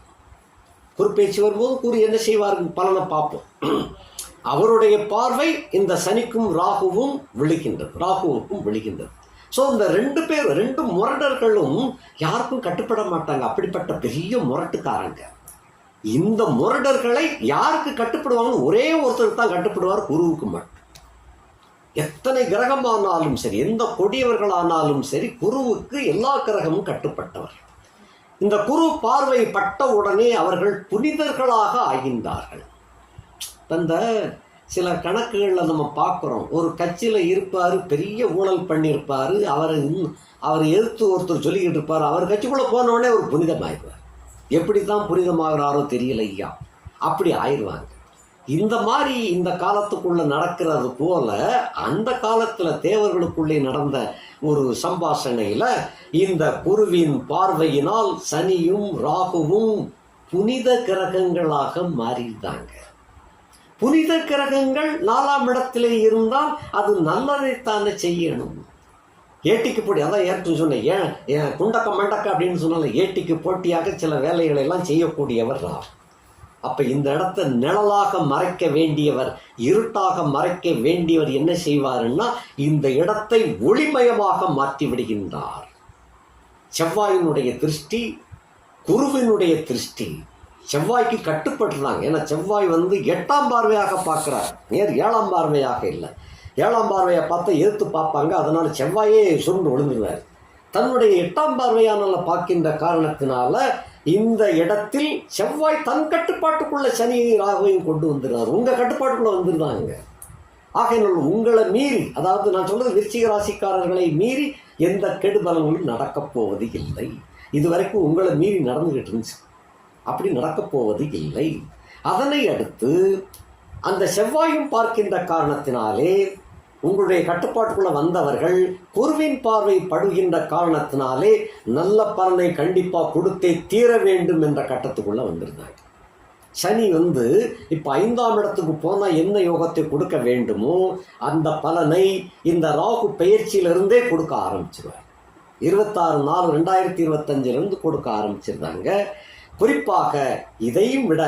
குரு பெயர்ச்சி வரும்போது குரு என்ன செய்வார்கள் பலனை பார்ப்போம். அவருடைய பார்வை இந்த சனிக்கும் ராகுவுக்கும் விழுகின்றது. ஸோ இந்த 2 முரடர்களும் யாருக்கும் கட்டுப்பட மாட்டாங்க. அப்படிப்பட்ட பெரிய முரட்டுக்காரங்க. இந்த முரடர்களை யாருக்கு கட்டுப்படுவாங்கன்னு ஒரே ஒருத்தர் தான் கட்டுப்படுவார், குருவுக்கு மட்டும். எத்தனை கிரகமானாலும் சரி, எந்த கொடியவர்களானாலும் சரி, குருவுக்கு எல்லா கிரகமும் கட்டுப்பட்டவர். இந்த குரு பார்வை பட்ட உடனே அவர்கள் புனிதர்களாக ஆகின்றார்கள். அந்த சில கணக்குகளில் நம்ம பார்க்குறோம், ஒரு கட்சியில் இருப்பார், பெரிய ஊழல் பண்ணியிருப்பார், அவர் எதிர்த்து ஒருத்தர் சொல்லிக்கிட்டு இருப்பார், அவர் கட்சிக்குள்ளே போனோடனே ஒரு புனிதமாயிடுவார். எப்படி தான் புனிதமாகிறாரோ தெரியல ஐயா, அப்படி ஆயிடுவாங்க. இந்த மாதிரி இந்த காலத்துக்குள்ளே நடக்கிறது போல அந்த காலத்தில் தேவர்களுக்குள்ளே நடந்த ஒரு சம்பாஷணையில் இந்த குருவின் பார்வையினால் சனியும் ராகுவும் புனித கிரகங்களாக மாறிட்டாங்க. புனித கிரகங்கள் 4ஆம் இடத்திலே இருந்தால் அது நல்லதைத்தானே செய்யணும். ஏட்டிக்கு போட்டி, அதான் ஏற்று சொன்னேன், ஏன் குண்டக்க மண்டக்க அப்படின்னு சொன்னால ஏட்டிக்கு போட்டியாக சில வேலைகளை எல்லாம் செய்யக்கூடியவர் ராகு. அப்ப இந்த இடத்தை நிழலாக மறைக்க வேண்டியவர், இருட்டாக மறைக்க வேண்டியவர் என்ன செய்வாருன்னா இந்த இடத்தை ஒளிமயமாக மாற்றி விடுகின்றார். செவ்வாயினுடைய திருஷ்டி, குருவினுடைய திருஷ்டி செவ்வாய்க்கு கட்டுப்பட்டுறாங்க. ஏன்னா செவ்வாய் 8ஆம் பார்வையாக பார்க்குறார், நேர் 7ஆம் பார்வையாக இல்லை. 7ஆம் பார்வையை பார்த்தா எதிர்த்து பார்ப்பாங்க, அதனால செவ்வாயே சுருண்டு விழுந்துருவார். தன்னுடைய 8ஆம் பார்வையானால பார்க்கின்ற காரணத்தினால இந்த இடத்தில் செவ்வாய் தன் கட்டுப்பாட்டுக்குள்ள சனியை ராகுவையும் கொண்டு வந்துடுறார், உங்க கட்டுப்பாட்டுக்குள்ள வந்துருந்தாங்க. ஆகையினால் உங்களை மீறி, அதாவது நான் சொல்றது விருச்சிக ராசிக்காரர்களை மீறி எந்த கெடுபலங்களும் நடக்கப் போவது இல்லை. இதுவரைக்கும் உங்களை மீறி நடந்துகிட்டு இருந்துச்சு, அப்படி நடக்கப் போவது இல்லை. அதனை அடுத்து அந்த செவ்வாயும் பார்க்கின்ற காரணத்தினாலே உங்களுடைய கட்டுப்பாட்டுக்குள்ள வந்தவர்கள் குருவின் பார்வை படுகின்ற காரணத்தினாலே நல்ல பலனை கண்டிப்பாக கொடுத்தே தீர வேண்டும் என்ற கட்டத்துக்குள்ள வந்திருந்தாங்க. சனி இப்போ 5ஆம் இடத்துக்கு போனால் என்ன யோகத்தை கொடுக்க வேண்டுமோ அந்த பலனை இந்த ராகு பெயர்ச்சியிலிருந்தே கொடுக்க ஆரம்பிச்சிருவார். 26/4/2025 கொடுக்க ஆரம்பிச்சிருந்தாங்க. குறிப்பாக இதையும் விட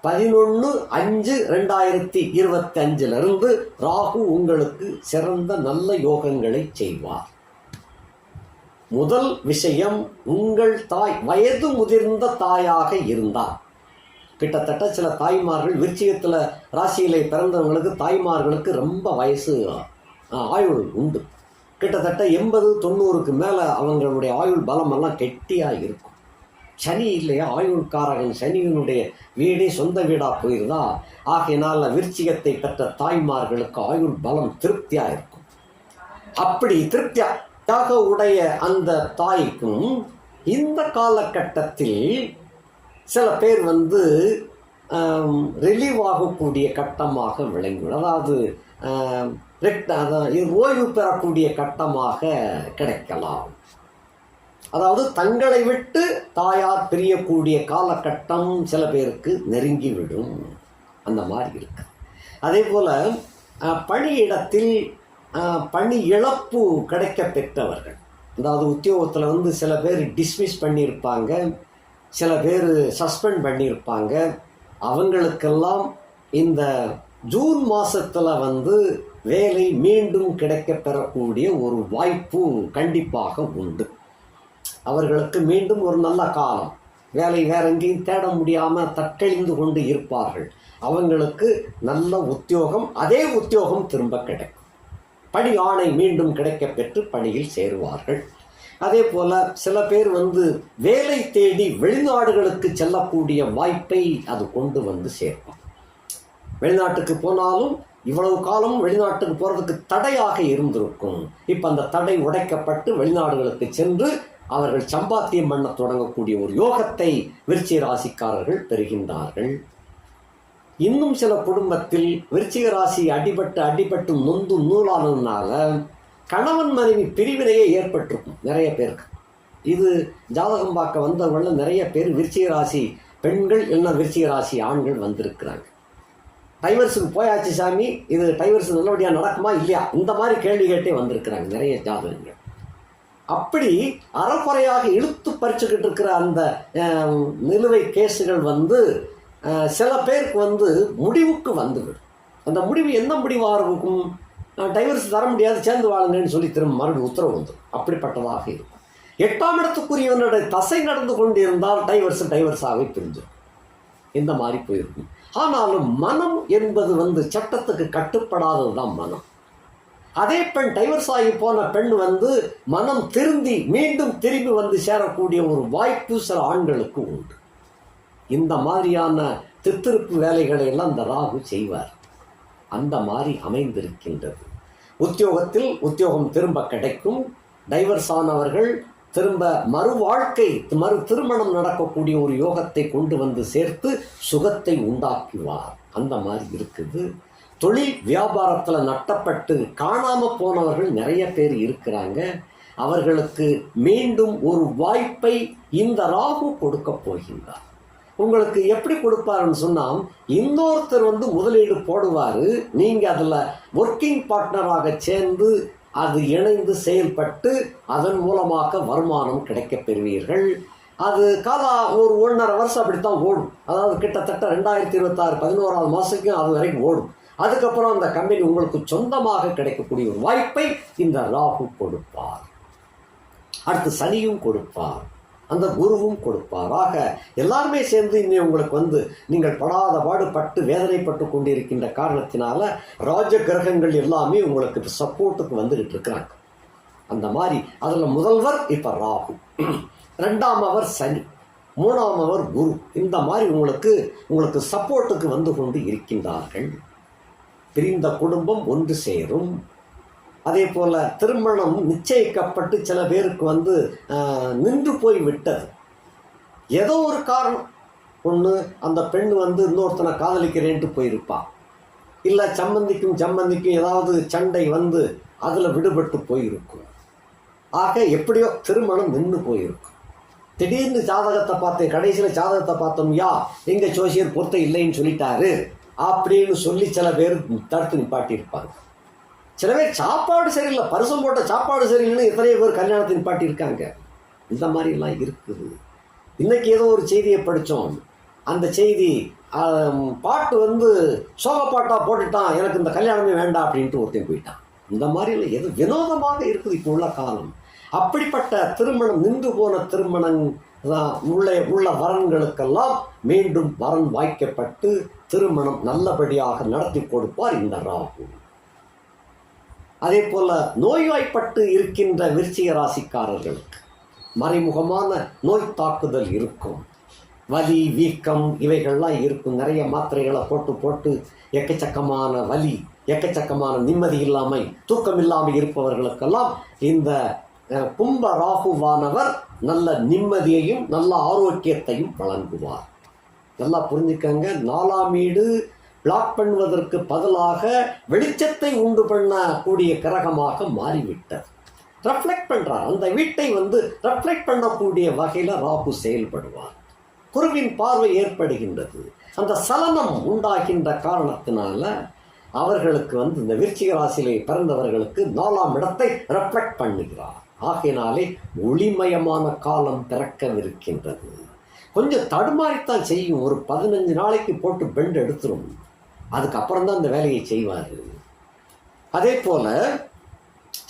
11/5/2025 ராகு உங்களுக்கு சிறந்த நல்ல யோகங்களை செய்வார். முதல் விஷயம், உங்கள் தாய் வயது முதிர்ந்த தாயாக இருந்தால், கிட்டத்தட்ட சில தாய்மார்கள் விருச்சிகத்தில் ராசியிலே பிறந்தவங்களுக்கு தாய்மார்களுக்கு ரொம்ப வயசு ஆயுள் உண்டு. கிட்டத்தட்ட 80-90க்கு மேலே அவங்களுடைய ஆயுள் பலமெல்லாம் கெட்டியாக இருக்கும். சனி இல்லையா, ஆயுள்காரகன் சனியினுடைய வீடே சொந்த வீடாக போயிருந்தா, ஆகையினால் விருச்சிகத்தை பெற்ற தாய்மார்களுக்கு ஆயுள் பலம் திருப்தியாக இருக்கும். அப்படி திருப்தியாக உடைய அந்த தாய்க்கும் இந்த காலகட்டத்தில் சில பேர் ரிலீவ் ஆகக்கூடிய கட்டமாக விளங்கிவிடும். அதாவது ஓய்வு பெறக்கூடிய கட்டமாக கிடைக்கலாம். அதாவது தங்களை விட்டு தாயார் பிரியக்கூடிய காலகட்டம் சில பேருக்கு நெருங்கிவிடும், அந்த மாதிரி இருக்கு. அதே போல் பணியிடத்தில் பணி இழப்பு கிடைக்க பெற்றவர்கள், அதாவது உத்தியோகத்தில் சில பேர் டிஸ்மிஸ் பண்ணியிருப்பாங்க, சில பேர் சஸ்பெண்ட் பண்ணியிருப்பாங்க. அவங்களுக்கெல்லாம் இந்த ஜூன் மாதத்தில் வேலை மீண்டும் கிடைக்க பெறக்கூடிய ஒரு வாய்ப்பு கண்டிப்பாக உண்டு. அவர்களுக்கு மீண்டும் ஒரு நல்ல காலம், வேலை வேற எங்கேயும் தேட முடியாமல் தட்டெழிந்து கொண்டு இருப்பார்கள். அவங்களுக்கு நல்ல உத்தியோகம், அதே உத்தியோகம் திரும்ப கிடைக்கும். பணி ஆணை மீண்டும் கிடைக்க பெற்று பணியில் சேருவார்கள். அதே போல் சில பேர் வேலை தேடி வெளிநாடுகளுக்கு செல்லக்கூடிய வாய்ப்பை அது கொண்டு சேர்க்கும். வெளிநாட்டுக்கு போனாலும் இவ்வளவு காலம் வெளிநாட்டுக்கு போகிறதுக்கு தடையாக இருந்திருக்கும். இப்போ அந்த தடை உடைக்கப்பட்டு வெளிநாடுகளுக்கு சென்று அவர்கள் சம்பாத்தியம் பண்ண தொடங்கக்கூடிய ஒரு யோகத்தை விருச்சிக ராசிக்காரர்கள் பெறுகின்றார்கள். இன்னும் சில குடும்பத்தில் விருச்சிக ராசி அடிபட்டு நொந்து நூலானதுனால கணவன் மனைவி பிரிவினையே ஏற்பட்டிருக்கும் நிறைய பேருக்கு. இது ஜாதகம் பார்க்க வந்தவங்கள நிறைய பேர் விருச்சிக ராசி பெண்கள் இல்லைன்னா விருச்சிக ராசி ஆண்கள் வந்திருக்கிறாங்க. டைவர்ஸுக்கு போயாச்சு சாமி, இது டைவர்ஸ் நல்லபடியாக நடக்குமா இல்லையா, இந்த மாதிரி கேள்வி கேட்டே வந்திருக்கிறாங்க நிறைய ஜாதகங்கள். அப்படி அறக்குறையாக இழுத்து பறிச்சுக்கிட்டு இருக்கிற அந்த நிலுவை கேஸுகள் சில பேருக்கு முடிவுக்கு வந்துவிடும். அந்த முடிவு என்ன முடிவாக இருக்கும், டைவர்ஸ் தர முடியாது சேர்ந்து வாழுங்கன்னு சொல்லி திரும்ப மறுபடியும் உத்தரவு வந்துடும். அப்படிப்பட்டதாக இருக்கும். 8ஆம் இடத்துக்குரியவனுடைய தசை நடந்து கொண்டிருந்தால் டைவர்ஸாகவே பிரிஞ்சிடும். இந்த மாதிரி போயிருக்கும். ஆனாலும் மனம் என்பது சட்டத்துக்கு கட்டுப்படாதது தான் மனம். அதே பெண் டைவர்ஸ் ஆகி போன பெண் மனம் திருந்தி மீண்டும் திரும்பி சேரக்கூடிய ஒரு வாய்ப்பு சில ஆண்களுக்கு உண்டு. இந்த மாதிரியான தித்திருப்பு வேலைகளை எல்லாம் இந்த ராகு செய்வார். அந்த மாதிரி அமைந்திருக்கின்றது. உத்தியோகத்தில் உத்தியோகம் திரும்ப கிடைக்கும். டைவர்ஸ் ஆனவர்கள் திரும்ப மறு வாழ்க்கை, மறு திருமணம் நடக்கக்கூடிய ஒரு யோகத்தை கொண்டு வந்து சேர்த்து சுகத்தை உண்டாக்குவார். அந்த மாதிரி இருக்குது. தொழில் வியாபாரத்தில் நட்டப்பட்டு காணாமல் போனவர்கள் நிறைய பேர் இருக்கிறாங்க. அவர்களுக்கு மீண்டும் ஒரு வாய்ப்பை இந்த ராகு கொடுக்க போகின்றார். உங்களுக்கு எப்படி கொடுப்பாருன்னு சொன்னால், இன்னொருத்தர் முதலீடு போடுவார், நீங்கள் அதில் ஒர்க்கிங் பார்ட்னராக சேர்ந்து அது இணைந்து செயல்பட்டு அதன் மூலமாக வருமானம் கிடைக்கப் பெறுவீர்கள். அது ஒரு 1.5 வருஷம் அப்படித்தான் ஓடும். அதாவது கிட்டத்தட்ட 2026 11ஆவது மாதத்துக்கும் அது வரைக்கும் ஓடும். அதுக்கப்புறம் அந்த கம்பெனி உங்களுக்கு சொந்தமாக கிடைக்கக்கூடிய ஒரு வாய்ப்பை இந்த ராகு கொடுப்பார். அடுத்து சனியும் கொடுப்பார், அந்த குருவும் கொடுப்பார். ஆக எல்லாருமே சேர்ந்து இன்னும் உங்களுக்கு நீங்கள் படாத பாடுபட்டு வேதனைப்பட்டு கொண்டிருக்கின்ற காரணத்தினால ராஜ கிரகங்கள் எல்லாமே உங்களுக்கு சப்போர்ட்டுக்கு வந்துகிட்டு இருக்கிறாங்க. அந்த மாதிரி அதில் முதல்வர் இப்போ ராகு, 2ஆம் அவர் சனி, 3ஆம் அவர் குரு. இந்த மாதிரி உங்களுக்கு சப்போர்ட்டுக்கு வந்து கொண்டு இருக்கின்றார்கள். பிரிந்த குடும்பம் ஒன்று சேரும். அதே போல் திருமணம் நிச்சயிக்கப்பட்டு சில பேருக்கு நின்று போய் விட்டது. ஏதோ ஒரு காரணம், ஒன்று அந்த பெண் இன்னொருத்தனை காதலிக்கிறேன்ட்டு போயிருப்பாள், இல்லை சம்பந்திக்கும் ஏதாவது சண்டை அதில் விடுபட்டு போயிருக்கும். ஆக எப்படியோ திருமணம் நின்று போயிருக்கும். திடீர்னு ஜாதகத்தை பார்த்தேன், கடைசியில் ஜாதகத்தை பார்த்தோம், எங்கள் ஜோசியர் பொருத்தம் இல்லைன்னு சொல்லிட்டாரு அப்படின்னு சொல்லி சில பேர் தடுத்து நிப்பாட்டியிருப்பாங்க. சில பேர் சாப்பாடு சரியில்லை, பரிசம் போட்ட சாப்பாடு சரியில்லைன்னு எத்தனையோ பேர் கல்யாணத்தை நிப்பாட்டியிருக்காங்க. இந்த மாதிரிலாம் இருக்குது. இன்றைக்கி ஏதோ ஒரு செய்தியை படித்தோம். அந்த செய்தி பாட்டு சோகப்பாட்டாக போட்டுட்டான், எனக்கு இந்த கல்யாணமே வேண்டாம் அப்படின்ட்டு ஒருத்தன் போயிட்டான். இந்த மாதிரிலாம் எது வினோதமாக இருக்குது இப்போ உள்ள காலம். அப்படிப்பட்ட திருமணம், நின்று போன திருமணம் உள்ள வரன்களுக்கெல்லாம் மீண்டும் வரன் வாய்க்கப்பட்டு திருமணம் நல்லபடியாக நடத்தி கொடுப்பார் இந்த ராகு. அதே போல் நோய்வாய்ப்பட்டு இருக்கின்ற விருச்சிக ராசிக்காரர்களுக்கு மறைமுகமான நோய் தாக்குதல் இருக்கும். வலி, வீக்கம் இவைகள்லாம் இருக்கும். நிறைய மாத்திரைகளை போட்டு எக்கச்சக்கமான வலி, எக்கச்சக்கமான நிம்மதி இல்லாமல், தூக்கம் இல்லாமல் இருப்பவர்களுக்கெல்லாம் இந்த கும்ப ராகுவானவர் நல்ல நிம்மதியையும் நல்ல ஆரோக்கியத்தையும் வழங்குவார். நல்லா புரிஞ்சுக்கங்க. 4ஆம் வீடு பிளாக் பண்ணுவதற்கு பதிலாக வெளிச்சத்தை உண்டு பண்ணக்கூடிய கிரகமாக மாறிவிட்டது. ரெஃப்ளெக்ட் பண்ணுறார். அந்த வீட்டை ரெஃப்ளெக்ட் பண்ணக்கூடிய வகையில் ராகு செயல்படுவார். குருவின் பார்வை ஏற்படுகின்றது. அந்த சலனம் உண்டாகின்ற காரணத்தினால அவர்களுக்கு இந்த விருச்சிக ராசியிலே பிறந்தவர்களுக்கு 4ஆம் இடத்தை ரெஃப்ளெக்ட் பண்ணுகிறார். ஆகையினாலே ஒளிமயமான காலம் பிறக்கவிருக்கின்றது. கொஞ்சம் தடுமாறித்தான் செய்யும். ஒரு 15 நாளைக்கு போட்டு பெண்ட் எடுத்துரும். அதுக்கப்புறம் தான் அந்த வேலையை செய்வார். அதே போல்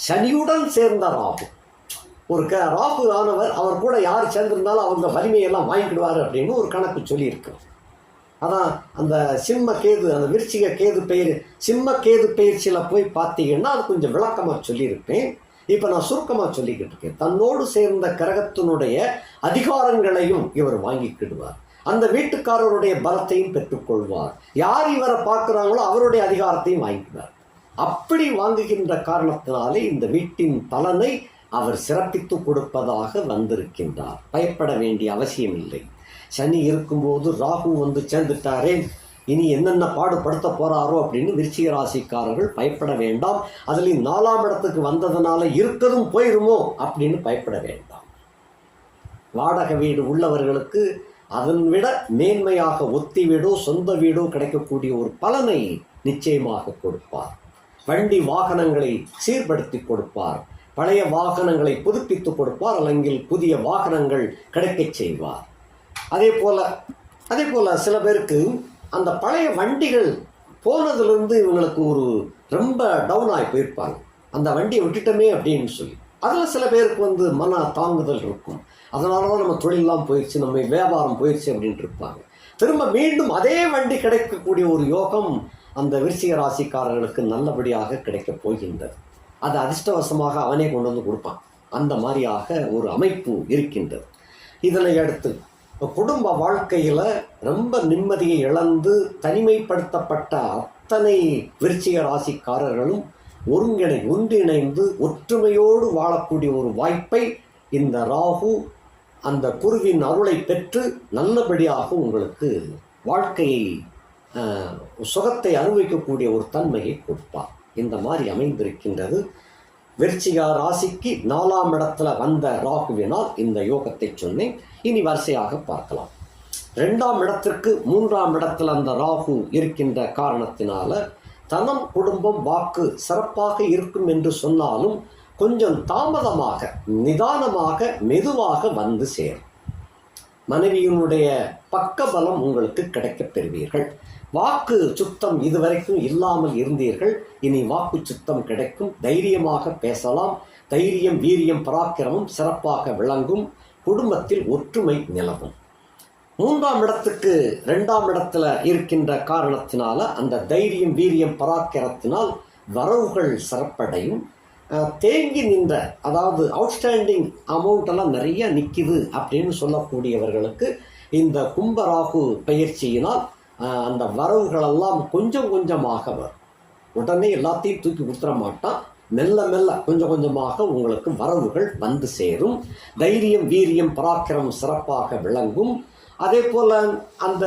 சனியுடன் சேர்ந்த ராகு, ஒரு ராகு ஆனவர், அவர் கூட யார் சேர்ந்திருந்தாலும் அவங்க வலிமையெல்லாம் வாங்கிக்கிடுவார் அப்படின்னு ஒரு கணக்கு சொல்லியிருக்கு. அதான் அந்த சிம்ம கேது, அந்த விருச்சிக கேது பெயர், சிம்ம கேது பயிற்சியில் போய் பார்த்தீங்கன்னா அது கொஞ்சம் விளக்கமாக சொல்லியிருப்பேன். இப்போ நான் சுருக்கமாக சொல்லிக்கிட்டு இருக்கேன். தன்னோடு சேர்ந்த கிரகத்தினுடைய அதிகாரங்களையும் இவர் வாங்கிக்கிடுவார். அந்த வீட்டுக்காரருடைய பலத்தையும் பெற்றுக்கொள்வார். யார் இவரை பார்க்குறாங்களோ அவருடைய அதிகாரத்தையும் வாங்கிக்கிறார். அப்படி வாங்குகின்ற காரணத்தினாலே இந்த வீட்டின் பலனை அவர் சிறப்பித்து கொடுப்பதாக வந்திருக்கின்றார். பயப்பட வேண்டிய அவசியம் இல்லை. சனி இருக்கும்போது ராகு சேர்ந்துட்டாரே, இனி என்னென்ன பாடுபடுத்த போகிறாரோ அப்படின்னு விருச்சிக ராசிக்காரர்கள் பயப்பட வேண்டாம். அதுலேயும் 4ஆம் இடத்துக்கு வந்ததுனால இருக்கதும் போயிருமோ அப்படின்னு பயப்பட வேண்டாம். வாடகை வீடு உள்ளவர்களுக்கு அதன் விட மேன்மையாக ஒத்தி வீடோ சொந்த வீடோ கிடைக்கக்கூடிய ஒரு பலனை நிச்சயமாக கொடுப்பார். வண்டி வாகனங்களை சீர்படுத்தி கொடுப்பார். பழைய வாகனங்களை புதுப்பித்து கொடுப்பார். அல்லங்கில் புதிய வாகனங்கள் கிடைக்கச் செய்வார். அதே போல் சில பேருக்கு அந்த பழைய வண்டிகள் போனதுலேருந்து இவங்களுக்கு ரொம்ப டவுன் ஆகி போயிருப்பாங்க. அந்த வண்டியை விட்டுட்டோமே அப்படின்னு சொல்லி அதில் சில பேருக்கு மன தாங்குதல் இருக்கும். அதனால தான் நம்ம தொழிலெலாம் போயிடுச்சு, நம்ம வியாபாரம் போயிடுச்சு அப்படின்ட்டு இருப்பாங்க. திரும்ப மீண்டும் அதே வண்டி கிடைக்கக்கூடிய ஒரு யோகம் அந்த விருச்சிக ராசிக்காரர்களுக்கு நல்லபடியாக கிடைக்கப் போகின்றது. அது அதிர்ஷ்டவசமாக அவனே கொண்டு கொடுப்பான். அந்த மாதிரியாக ஒரு அமைப்பு இருக்கின்றது. இதனை அடுத்து குடும்ப வாழ்க்கையில் ரொம்ப நிம்மதியை இழந்து தனிமைப்படுத்தப்பட்ட அத்தனை விருச்சிக ராசிக்காரர்களும் ஒன்றிணைந்து ஒற்றுமையோடு வாழக்கூடிய ஒரு வாய்ப்பை இந்த ராகு அந்த குருவின் அருளை பெற்று நல்லபடியாக உங்களுக்கு வாழ்க்கையை சுகத்தை அனுபவிக்கக்கூடிய ஒரு தன்மையை கொடுப்பார். இந்த மாதிரி அமைந்திருக்கின்றது. விருச்சிக ராசிக்கு 4ஆம் இடத்துல வந்த ராகுவினால் இந்த யோகத்தை சொன்னேன். இனி வரிசையாக பார்க்கலாம். 2ஆம் இடத்திற்கு 3ஆம் இடத்துல அந்த ராகு இருக்கின்ற காரணத்தினால தனம், குடும்பம், வாக்கு சிறப்பாக இருக்கும் என்று சொன்னாலும் கொஞ்சம் தாமதமாக, நிதானமாக, மெதுவாக வந்து சேரும். மனைவியினுடைய பக்கபலம் உங்களுக்கு கிடைக்கப் பெறுவீர்கள். வாக்கு சுத்தம் இதுவரைக்கும் இல்லாமல் இருந்தீர்கள், இனி வாக்கு சுத்தம் கிடைக்கும். தைரியமாக பேசலாம். தைரியம், வீரியம், பராக்கிரமம் சிறப்பாக விளங்கும். குடும்பத்தில் ஒற்றுமை நிலவும். 3ஆம் இடத்துக்கு 2ஆம் இடத்துல இருக்கின்ற காரணத்தினால அந்த தைரியம், வீரியம், பராக்கிரத்தினால் வரவுகள் சிறப்படையும். தேங்கி நின்ற, அதாவது அவுட்ஸ்டாண்டிங் அமௌண்ட் எல்லாம் நிறைய நிற்கிது அப்படின்னு சொல்லக்கூடியவர்களுக்கு இந்த கும்பராகு பயிற்சியினால் அந்த வரவுகளெல்லாம் கொஞ்சம் கொஞ்சமாக வரும். உடனே எல்லாத்தையும் தூக்கி கொடுத்துட மாட்டான். மெல்ல மெல்ல கொஞ்சம் கொஞ்சமாக உங்களுக்கு வரவுகள் வந்து சேரும். தைரியம், வீரியம், பராக்கிரமம் சிறப்பாக விளங்கும். அதே போல் அந்த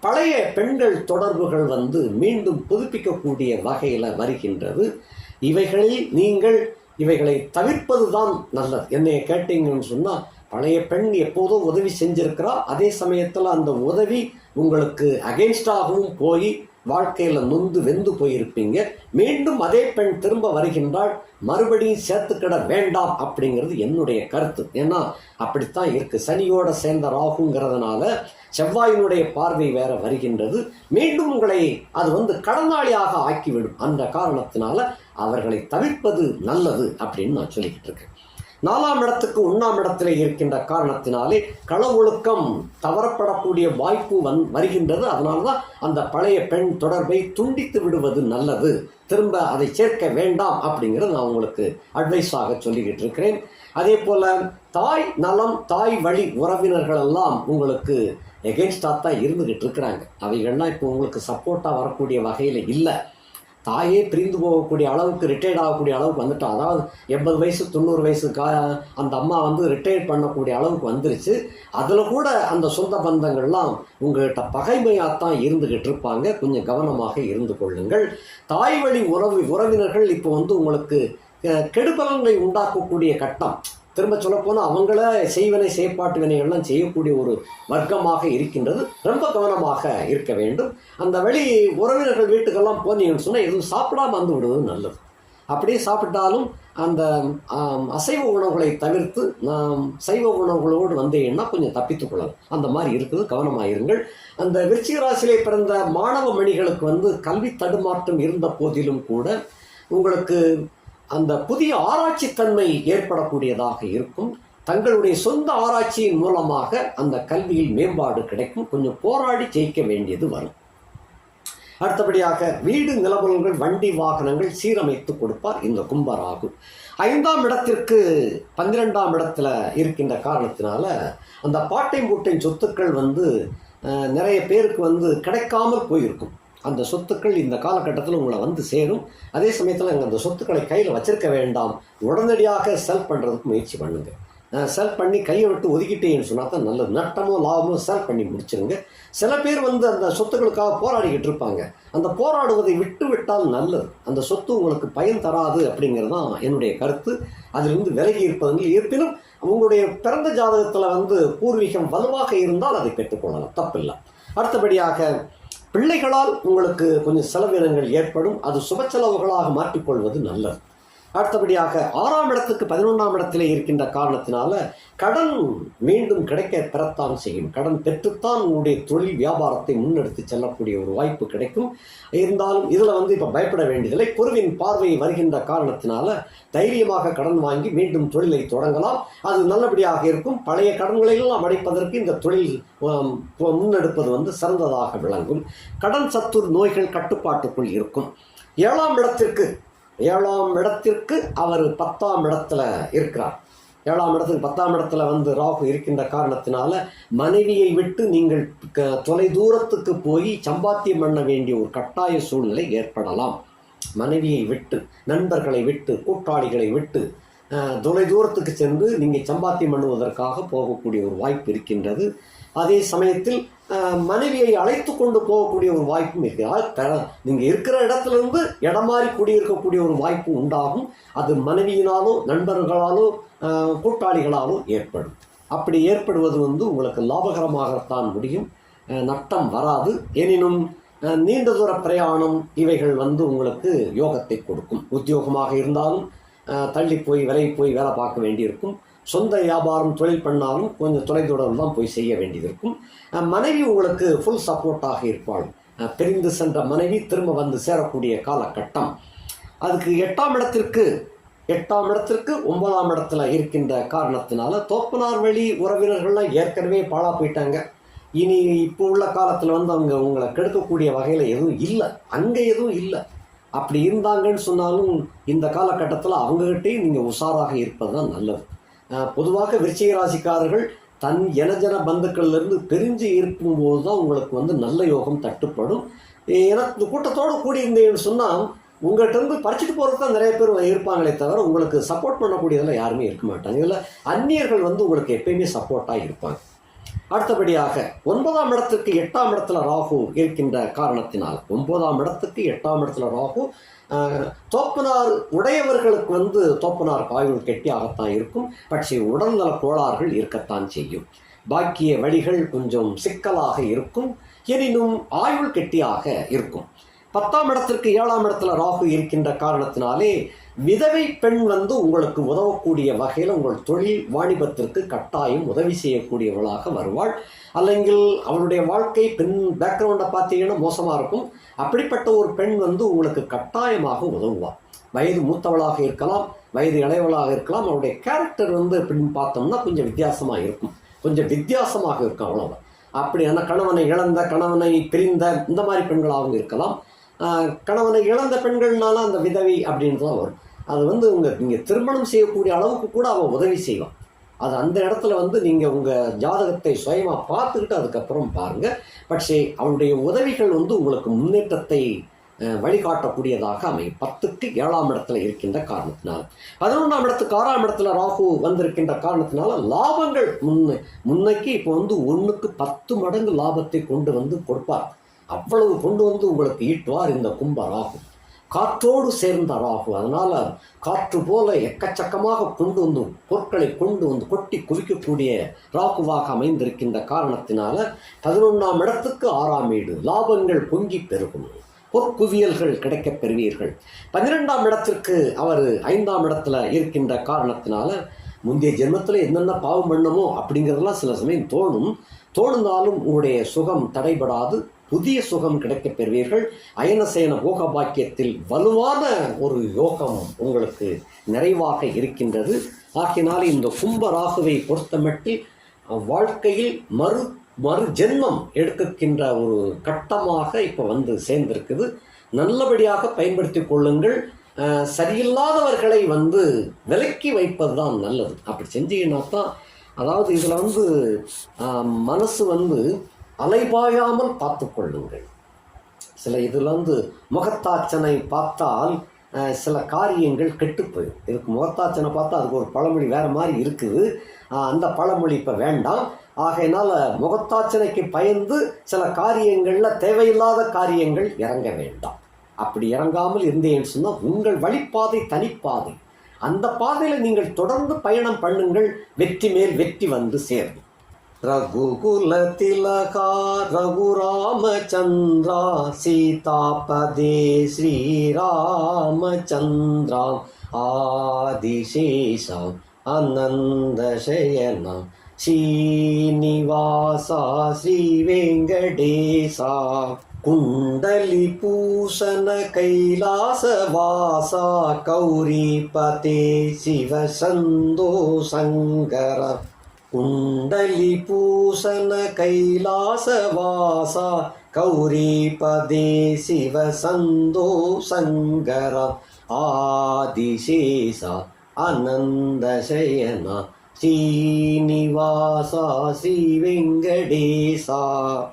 பழைய பெண்கள் தொடர்புகள் மீண்டும் புதுப்பிக்கக்கூடிய வகையில் வருகின்றது. இவைகளில் நீங்கள் இவைகளை தவிர்ப்பது தான் நல்லது. என்னைய கேட்டீங்கன்னு சொன்னால், பழைய பெண் எப்போதோ உதவி செஞ்சிருக்கிறா, அதே சமயத்தில் அந்த உதவி உங்களுக்கு அகெயின்ஸ்டாகவும் போய் வாழ்க்கையில் நொந்து வெந்து போயிருப்பீங்க. மீண்டும் அதே பெண் திரும்ப வருகின்றால் மறுபடியும் சேர்த்துக்கிட வேண்டாம் அப்படிங்கிறது என்னுடைய கருத்து. ஏன்னா அப்படித்தான் இருக்குது. சனியோட சேர்ந்த ராகுங்கிறதுனால செவ்வாயினுடைய பார்வை வேற வருகின்றது. மீண்டும் உங்களை அது கடனாளியாக ஆக்கிவிடும். அந்த காரணத்தினால அவர்களை தவிர்ப்பது நல்லது அப்படின்னு நான் சொல்லிக்கிட்டு இருக்கேன். 4ஆம் இடத்துக்கு 1ஆம் இடத்திலே இருக்கின்ற காரணத்தினாலே கள ஒழுக்கம் தவறப்படக்கூடிய வாய்ப்பு வருகின்றது. அதனால்தான் அந்த பழைய பெண் தொடர்பை துண்டித்து விடுவது நல்லது. திரும்ப அதை சேர்க்க வேண்டாம் அப்படிங்கிறத நான் உங்களுக்கு அட்வைஸாக சொல்லிக்கிட்டு இருக்கிறேன். அதே போல் தாய் நலம், தாய் வழி உறவினர்கள் எல்லாம் உங்களுக்கு எகெயின்ஸ்டாக தான் இருந்துக்கிட்டு இருக்கிறாங்க. அவைகள்லாம் இப்போ உங்களுக்கு சப்போர்ட்டாக வரக்கூடிய வகையில் இல்லை. தாயே பிரிந்து போகக்கூடிய அளவுக்கு, ரிட்டையர்ட் ஆகக்கூடிய அளவுக்கு வந்துட்டோம். அதாவது 80 வயசு 90 வயசு அந்த அம்மா ரிட்டையர்ட் பண்ணக்கூடிய அளவுக்கு வந்துருச்சு. அதில் கூட அந்த சொந்த பந்தங்கள்லாம் உங்கள்கிட்ட பகைமையாகத்தான் இருந்துக்கிட்டு இருப்பாங்க. கொஞ்சம் கவனமாக இருந்து கொள்ளுங்கள். தாய் வழி உறவினர்கள் இப்போ உங்களுக்கு கெடுபலன்களை உண்டாக்கக்கூடிய கட்டம். திரும்ப சொல்லப்போனால் அவங்கள செய்வனை செயற்பாட்டு வினைகள்லாம் செய்யக்கூடிய ஒரு வர்க்கமாக இருக்கின்றது. ரொம்ப கவனமாக இருக்க வேண்டும். அந்த வெளி உறவினர்கள் வீட்டுக்கெல்லாம் போனீங்கன்னு சொன்னால் எதுவும் சாப்பிடாம வந்து விடுவது நல்லது. அப்படியே சாப்பிட்டாலும் அந்த அசைவ உணவுகளை தவிர்த்து சைவ உணவுகளோடு வந்தீங்கன்னா கொஞ்சம் தப்பித்துக் கொள்ளலாம். அந்த மாதிரி இருக்குது. கவனமாக இருங்கள். அந்த விருச்சிக ராசியிலே பிறந்த மாணவ மணிகளுக்கு கல்வி தடுமாற்றம் இருந்த போதிலும் கூட உங்களுக்கு அந்த புதிய ஆராய்ச்சி தன்மை ஏற்படக்கூடியதாக இருக்கும். தங்களுடைய சொந்த ஆராய்ச்சியின் மூலமாக அந்த கல்வியில் மேம்பாடு கிடைக்கும். கொஞ்சம் போராடி ஜெயிக்க வேண்டியது வரும். அடுத்தபடியாக வீடு, நிலபலன்கள், வண்டி, வாகனங்கள் சீரமைத்து கொடுப்பார் இந்த கும்பராகு. 5ஆம் இடத்திற்கு 12ஆம் இடத்துல இருக்கின்ற காரணத்தினால அந்த பாட்டை மூட்டை சொத்துக்கள் நிறைய பேருக்கு கிடைக்காமல் போயிருக்கும். அந்த சொத்துக்கள் இந்த காலகட்டத்தில் உங்களை சேரும். அதே சமயத்தில் அந்த சொத்துக்களை கையில் வச்சிருக்க வேண்டாம். உடனடியாக செல் பண்ணுறதுக்கு முயற்சி பண்ணுங்க. செல் பண்ணி கையை விட்டு ஒதுக்கிட்டேன்னு சொன்னால் தான் நல்லது. நட்டமோ லாபமோ செல் பண்ணி முடிச்சிருங்க. சில பேர் அந்த சொத்துக்களுக்காக போராடிக்கிட்டு இருப்பாங்க. அந்த போராடுவதை விட்டு விட்டால் நல்லது. அந்த சொத்து உங்களுக்கு பயன் தராது அப்படிங்கிறது தான் என்னுடைய கருத்து. அதிலிருந்து விலகி இருப்பதில் இருப்பினும் உங்களுடைய பிறந்த ஜாதகத்தில் பூர்வீகம் வலுவாக இருந்தால் அதை பெற்றுக்கொள்ளலாம், தப்பில்லை. அடுத்தபடியாக பிள்ளைகளால் உங்களுக்கு கொஞ்சம் செலவினங்கள் ஏற்படும். அது சுப செலவுகளாக மாற்றிக்கொள்வது நல்லது. அடுத்தபடியாக 6ஆம் இடத்துக்கு 11ஆம் இடத்திலே இருக்கின்ற காரணத்தினால கடன் மீண்டும் கிடைக்க பெறத்தான் செய்யும். கடன் பெற்றுத்தான் உங்களுடைய தொழில் வியாபாரத்தை முன்னெடுத்து செல்லக்கூடிய ஒரு வாய்ப்பு கிடைக்கும். இருந்தாலும் இதில் இப்போ பயப்பட வேண்டியதில்லை. குருவின் பார்வை வருகின்ற காரணத்தினால தைரியமாக கடன் வாங்கி மீண்டும் தொழிலை தொடங்கலாம். அது நல்லபடியாக இருக்கும். பழைய கடன்களெல்லாம் அடைப்பதற்கு இந்த தொழில் முன்னெடுப்பது சிறந்ததாக விளங்கும். கடன் சத்துர் நோய்கள் கட்டுப்பாட்டுக்குள் இருக்கும். 7ஆம் இடத்திற்கு அவர் 10ஆம் இடத்துல இருக்கிறார். 7ஆம் இடத்துக்கு 10ஆம் இடத்துல வந்து ராகு இருக்கின்ற காரணத்தினால மனைவியை விட்டு நீங்கள் தொலை தூரத்துக்கு போய் சம்பாத்தியம் பண்ண வேண்டிய ஒரு கட்டாய சூழ்நிலை ஏற்படலாம். மனைவியை விட்டு, நண்பர்களை விட்டு, கூட்டாளிகளை விட்டு தொலை தூரத்துக்கு சென்று நீங்கள் சம்பாத்தியம் பண்ணுவதற்காக போகக்கூடிய ஒரு வாய்ப்பு இருக்கின்றது. அதே சமயத்தில் மனைவியை அழைத்து கொண்டு போகக்கூடிய ஒரு வாய்ப்பும் இருக்கிறது. நீங்கள் இருக்கிற இடத்துலேருந்து இடம் மாறி குடியிருக்கக்கூடிய ஒரு வாய்ப்பு உண்டாகும். அது மனைவியினாலோ நண்பர்களாலோ கூட்டாளிகளாலோ ஏற்படும். அப்படி ஏற்படுவது வந்து உங்களுக்கு லாபகரமாகத்தான் முடியும், நட்டம் வராது. எனினும் நீண்ட தூர பிரயாணம் இவைகள் வந்து உங்களுக்கு யோகத்தை கொடுக்கும். உத்தியோகமாக இருந்தாலும் தள்ளி போய் விலகி போய் வேலை பார்க்க வேண்டியிருக்கும். சொந்த வியாபாரம் தொழில் பண்ணாலும் கொஞ்சம் தொலைதூரம் தான் போய் செய்ய வேண்டியது இருக்கும். மனைவி உங்களுக்கு ஃபுல் சப்போர்ட்டாக இருப்பாள். பிரிந்து சென்ற மனைவி திரும்ப வந்து சேரக்கூடிய காலகட்டம். அதுக்கு 8ஆம் இடத்திற்கு 9ஆம் இடத்துல இருக்கின்ற காரணத்தினால தோப்பனார் வழி உறவினர்கள்லாம் ஏற்கனவே பாழா போயிட்டாங்க. இனி இப்போ உள்ள காலத்தில் வந்து அவங்க உங்களை கெடுக்கக்கூடிய வகையில் எதுவும் இல்லை, அங்கே எதுவும் இல்லை. அப்படி இருந்தாங்கன்னு சொன்னாலும் இந்த காலகட்டத்தில் அவங்ககிட்டையும் நீங்கள் உஷாராக இருப்பது தான் நல்லது. பொதுவாக விருச்சிக ராசிக்காரர்கள் தன் இனஜன பந்துக்கள்லேருந்து பிரிஞ்சு இருக்கும்போது தான் உங்களுக்கு வந்து நல்ல யோகம் தட்டுப்படும். எனக்கு கூட்டத்தோடு கூடி இருந்தேன்னு சொன்னால் உங்கள்கிட்ட பறிச்சுட்டு போகிறது தான் நிறைய பேர் இருப்பாங்களே தவிர உங்களுக்கு சப்போர்ட் பண்ணக்கூடியதெல்லாம் யாருமே இருக்க மாட்டாங்க. இதில் அந்நியர்கள் வந்து உங்களுக்கு எப்பயுமே சப்போர்ட்டாக இருப்பாங்க. அடுத்தபடியாக 9ஆம் இடத்துக்கு 8ஆம் இடத்துல ராகு இருக்கின்ற காரணத்தினால் 9ஆம் இடத்துக்கு 8ஆம் இடத்துல ராகு தோப்பனார் உடையவர்களுக்கு வந்து தோப்பனார் ஆயுள் கெட்டியாகத்தான் இருக்கும். பட்சே உடல்நல கோளாறுகள் இருக்கத்தான் செய்யும். பாக்கிய வழிகள் கொஞ்சம் சிக்கலாக இருக்கும். எனினும் ஆயுள் கெட்டியாக இருக்கும். 10ஆம் இடத்திற்கு 7ஆம் இடத்துல ராகு இருக்கின்ற காரணத்தினாலே விதவை பெண் வந்து உங்களுக்கு உதவக்கூடிய வகையில் உங்கள் தொழில் வாணிபத்திற்கு கட்டாயம் உதவி செய்யக்கூடியவளாக வருவாள். அல்லங்கில் அவளுடைய வாழ்க்கை பெண் பேக்ரவுண்டை பார்த்தீங்கன்னா மோசமாக இருக்கும். அப்படிப்பட்ட ஒரு பெண் வந்து உங்களுக்கு கட்டாயமாக உதவுவாள். வயது மூத்தவளாக இருக்கலாம், வயது இளையவளாக இருக்கலாம். அவருடைய கேரக்டர் வந்து எப்படின்னு பார்த்தோம்னா கொஞ்சம் வித்தியாசமாக இருக்கும், அவ்வளோதான். அப்படியான கணவனை இழந்த, கணவனை பிரிந்த இந்த மாதிரி பெண்களாகவும் இருக்கலாம். கணவனை இழந்த பெண்கள்னால அந்த விதவை அப்படின்னு தான் வரும். அது வந்து நீங்கள் திருமணம் செய்யக்கூடிய அளவுக்கு கூட அவள் உதவி செய்வான். அது அந்த இடத்துல வந்து நீங்கள் உங்கள் ஜாதகத்தை சுயமாக பார்த்துக்கிட்டு அதுக்கப்புறம் பாருங்கள். பட்சே அவளுடைய உதவிகள் வந்து உங்களுக்கு முன்னேற்றத்தை வழிகாட்டக்கூடியதாக அமையும். 10க்கு 7ஆம் இடத்துல இருக்கின்ற காரணத்தினால் 11ஆம் இடத்துக்கு 6ஆம் இடத்துல ராகு வந்திருக்கின்ற காரணத்தினால லாபங்கள் முன்னைக்கு இப்போ வந்து 1க்கு 10 மடங்கு லாபத்தை கொண்டு வந்து கொடுப்பார். அவ்வளவு கொண்டு வந்து உங்களுக்கு ஈட்டுவார் இந்த கும்ப ராகு. காற்றோடு சேர்ந்த ராகு. அதனால் காற்று போல எக்கச்சக்கமாக கொண்டு வந்து பொருட்களை கொண்டு வந்து கொட்டி குவிக்கக்கூடிய ராகுவாக அமைந்திருக்கின்ற காரணத்தினால 11ஆம் இடத்துக்கு 6ஆம் வீடு லாபங்கள் பொங்கி பெருகும், பொற்குவியல்கள் கிடைக்கப் பெறுவீர்கள். 12ஆம் இடத்திற்கு அவர் 5ஆம் இடத்துல இருக்கின்ற காரணத்தினால முந்தைய ஜென்மத்தில் என்னென்ன பாவம் பண்ணமோ அப்படிங்கிறதெல்லாம் சில சமயம் தோணுனாலும் உங்களுடைய சுகம் தடைபடாது, புதிய சுகம் கிடைக்கப் பெறுவீர்கள். அயனசேன போக பாக்கியத்தில் வலுவான ஒரு யோகம் உங்களுக்கு நிறைவாக இருக்கின்றது. ஆகினால இந்த கும்ப ராகுவை பொறுத்தமட்டில் வாழ்க்கையில் மறு ஜென்மம் எடுக்கின்ற ஒரு கட்டமாக இப்போ வந்து சேர்ந்திருக்குது. நல்லபடியாக பயன்படுத்தி கொள்ளுங்கள். சரியில்லாதவர்களை வந்து விலக்கி வைப்பது தான் நல்லது. அப்படி செஞ்சீங்கன்னா தான், அதாவது இதில் வந்து மனசு வந்து அலைபாயாமல் பார்த்து கொள்ளுங்கள். சில இதில் வந்து முகத்தாச்சனை பார்த்தால் சில காரியங்கள் கெட்டு போயிடும். இதுக்கு முகத்தாச்சனை பார்த்தா அதுக்கு ஒரு பழமொழி வேறு மாதிரி இருக்குது. அந்த பழமொழி இப்போ வேண்டாம். ஆகையினால் முகத்தாச்சனைக்கு பயந்து சில காரியங்களில் தேவையில்லாத காரியங்கள் இறங்க வேண்டாம். அப்படி இறங்காமல் இருந்தேன்னு சொன்னால் உங்கள் வழிப்பாதை தனிப்பாதை, அந்த பாதையில் நீங்கள் தொடர்ந்து பயணம் பண்ணுங்கள். வெற்றி மேல் வெற்றி வந்து சேரும். ரகுகுல திலகா ரகுராமச்சந்திரா சீதாபதே ஸ்ரீராமச்சந்திரா ஆதிசேஷம் அனந்தசயனம் ஸ்ரீனிவாசா ஸ்ரீவேங்கடேசா குண்டலி பூஷண கைலாசவாசா கௌரிபதே சிவசந்தோ சங்கர குண்டலி பூஷண கைலாசவாசா கௌரிபதே சிவசந்தோ சங்கர ஆதிசேஷா அனந்தசயன ஸ்ரீனிவாசா ஸ்ரீ வெங்கடேசா.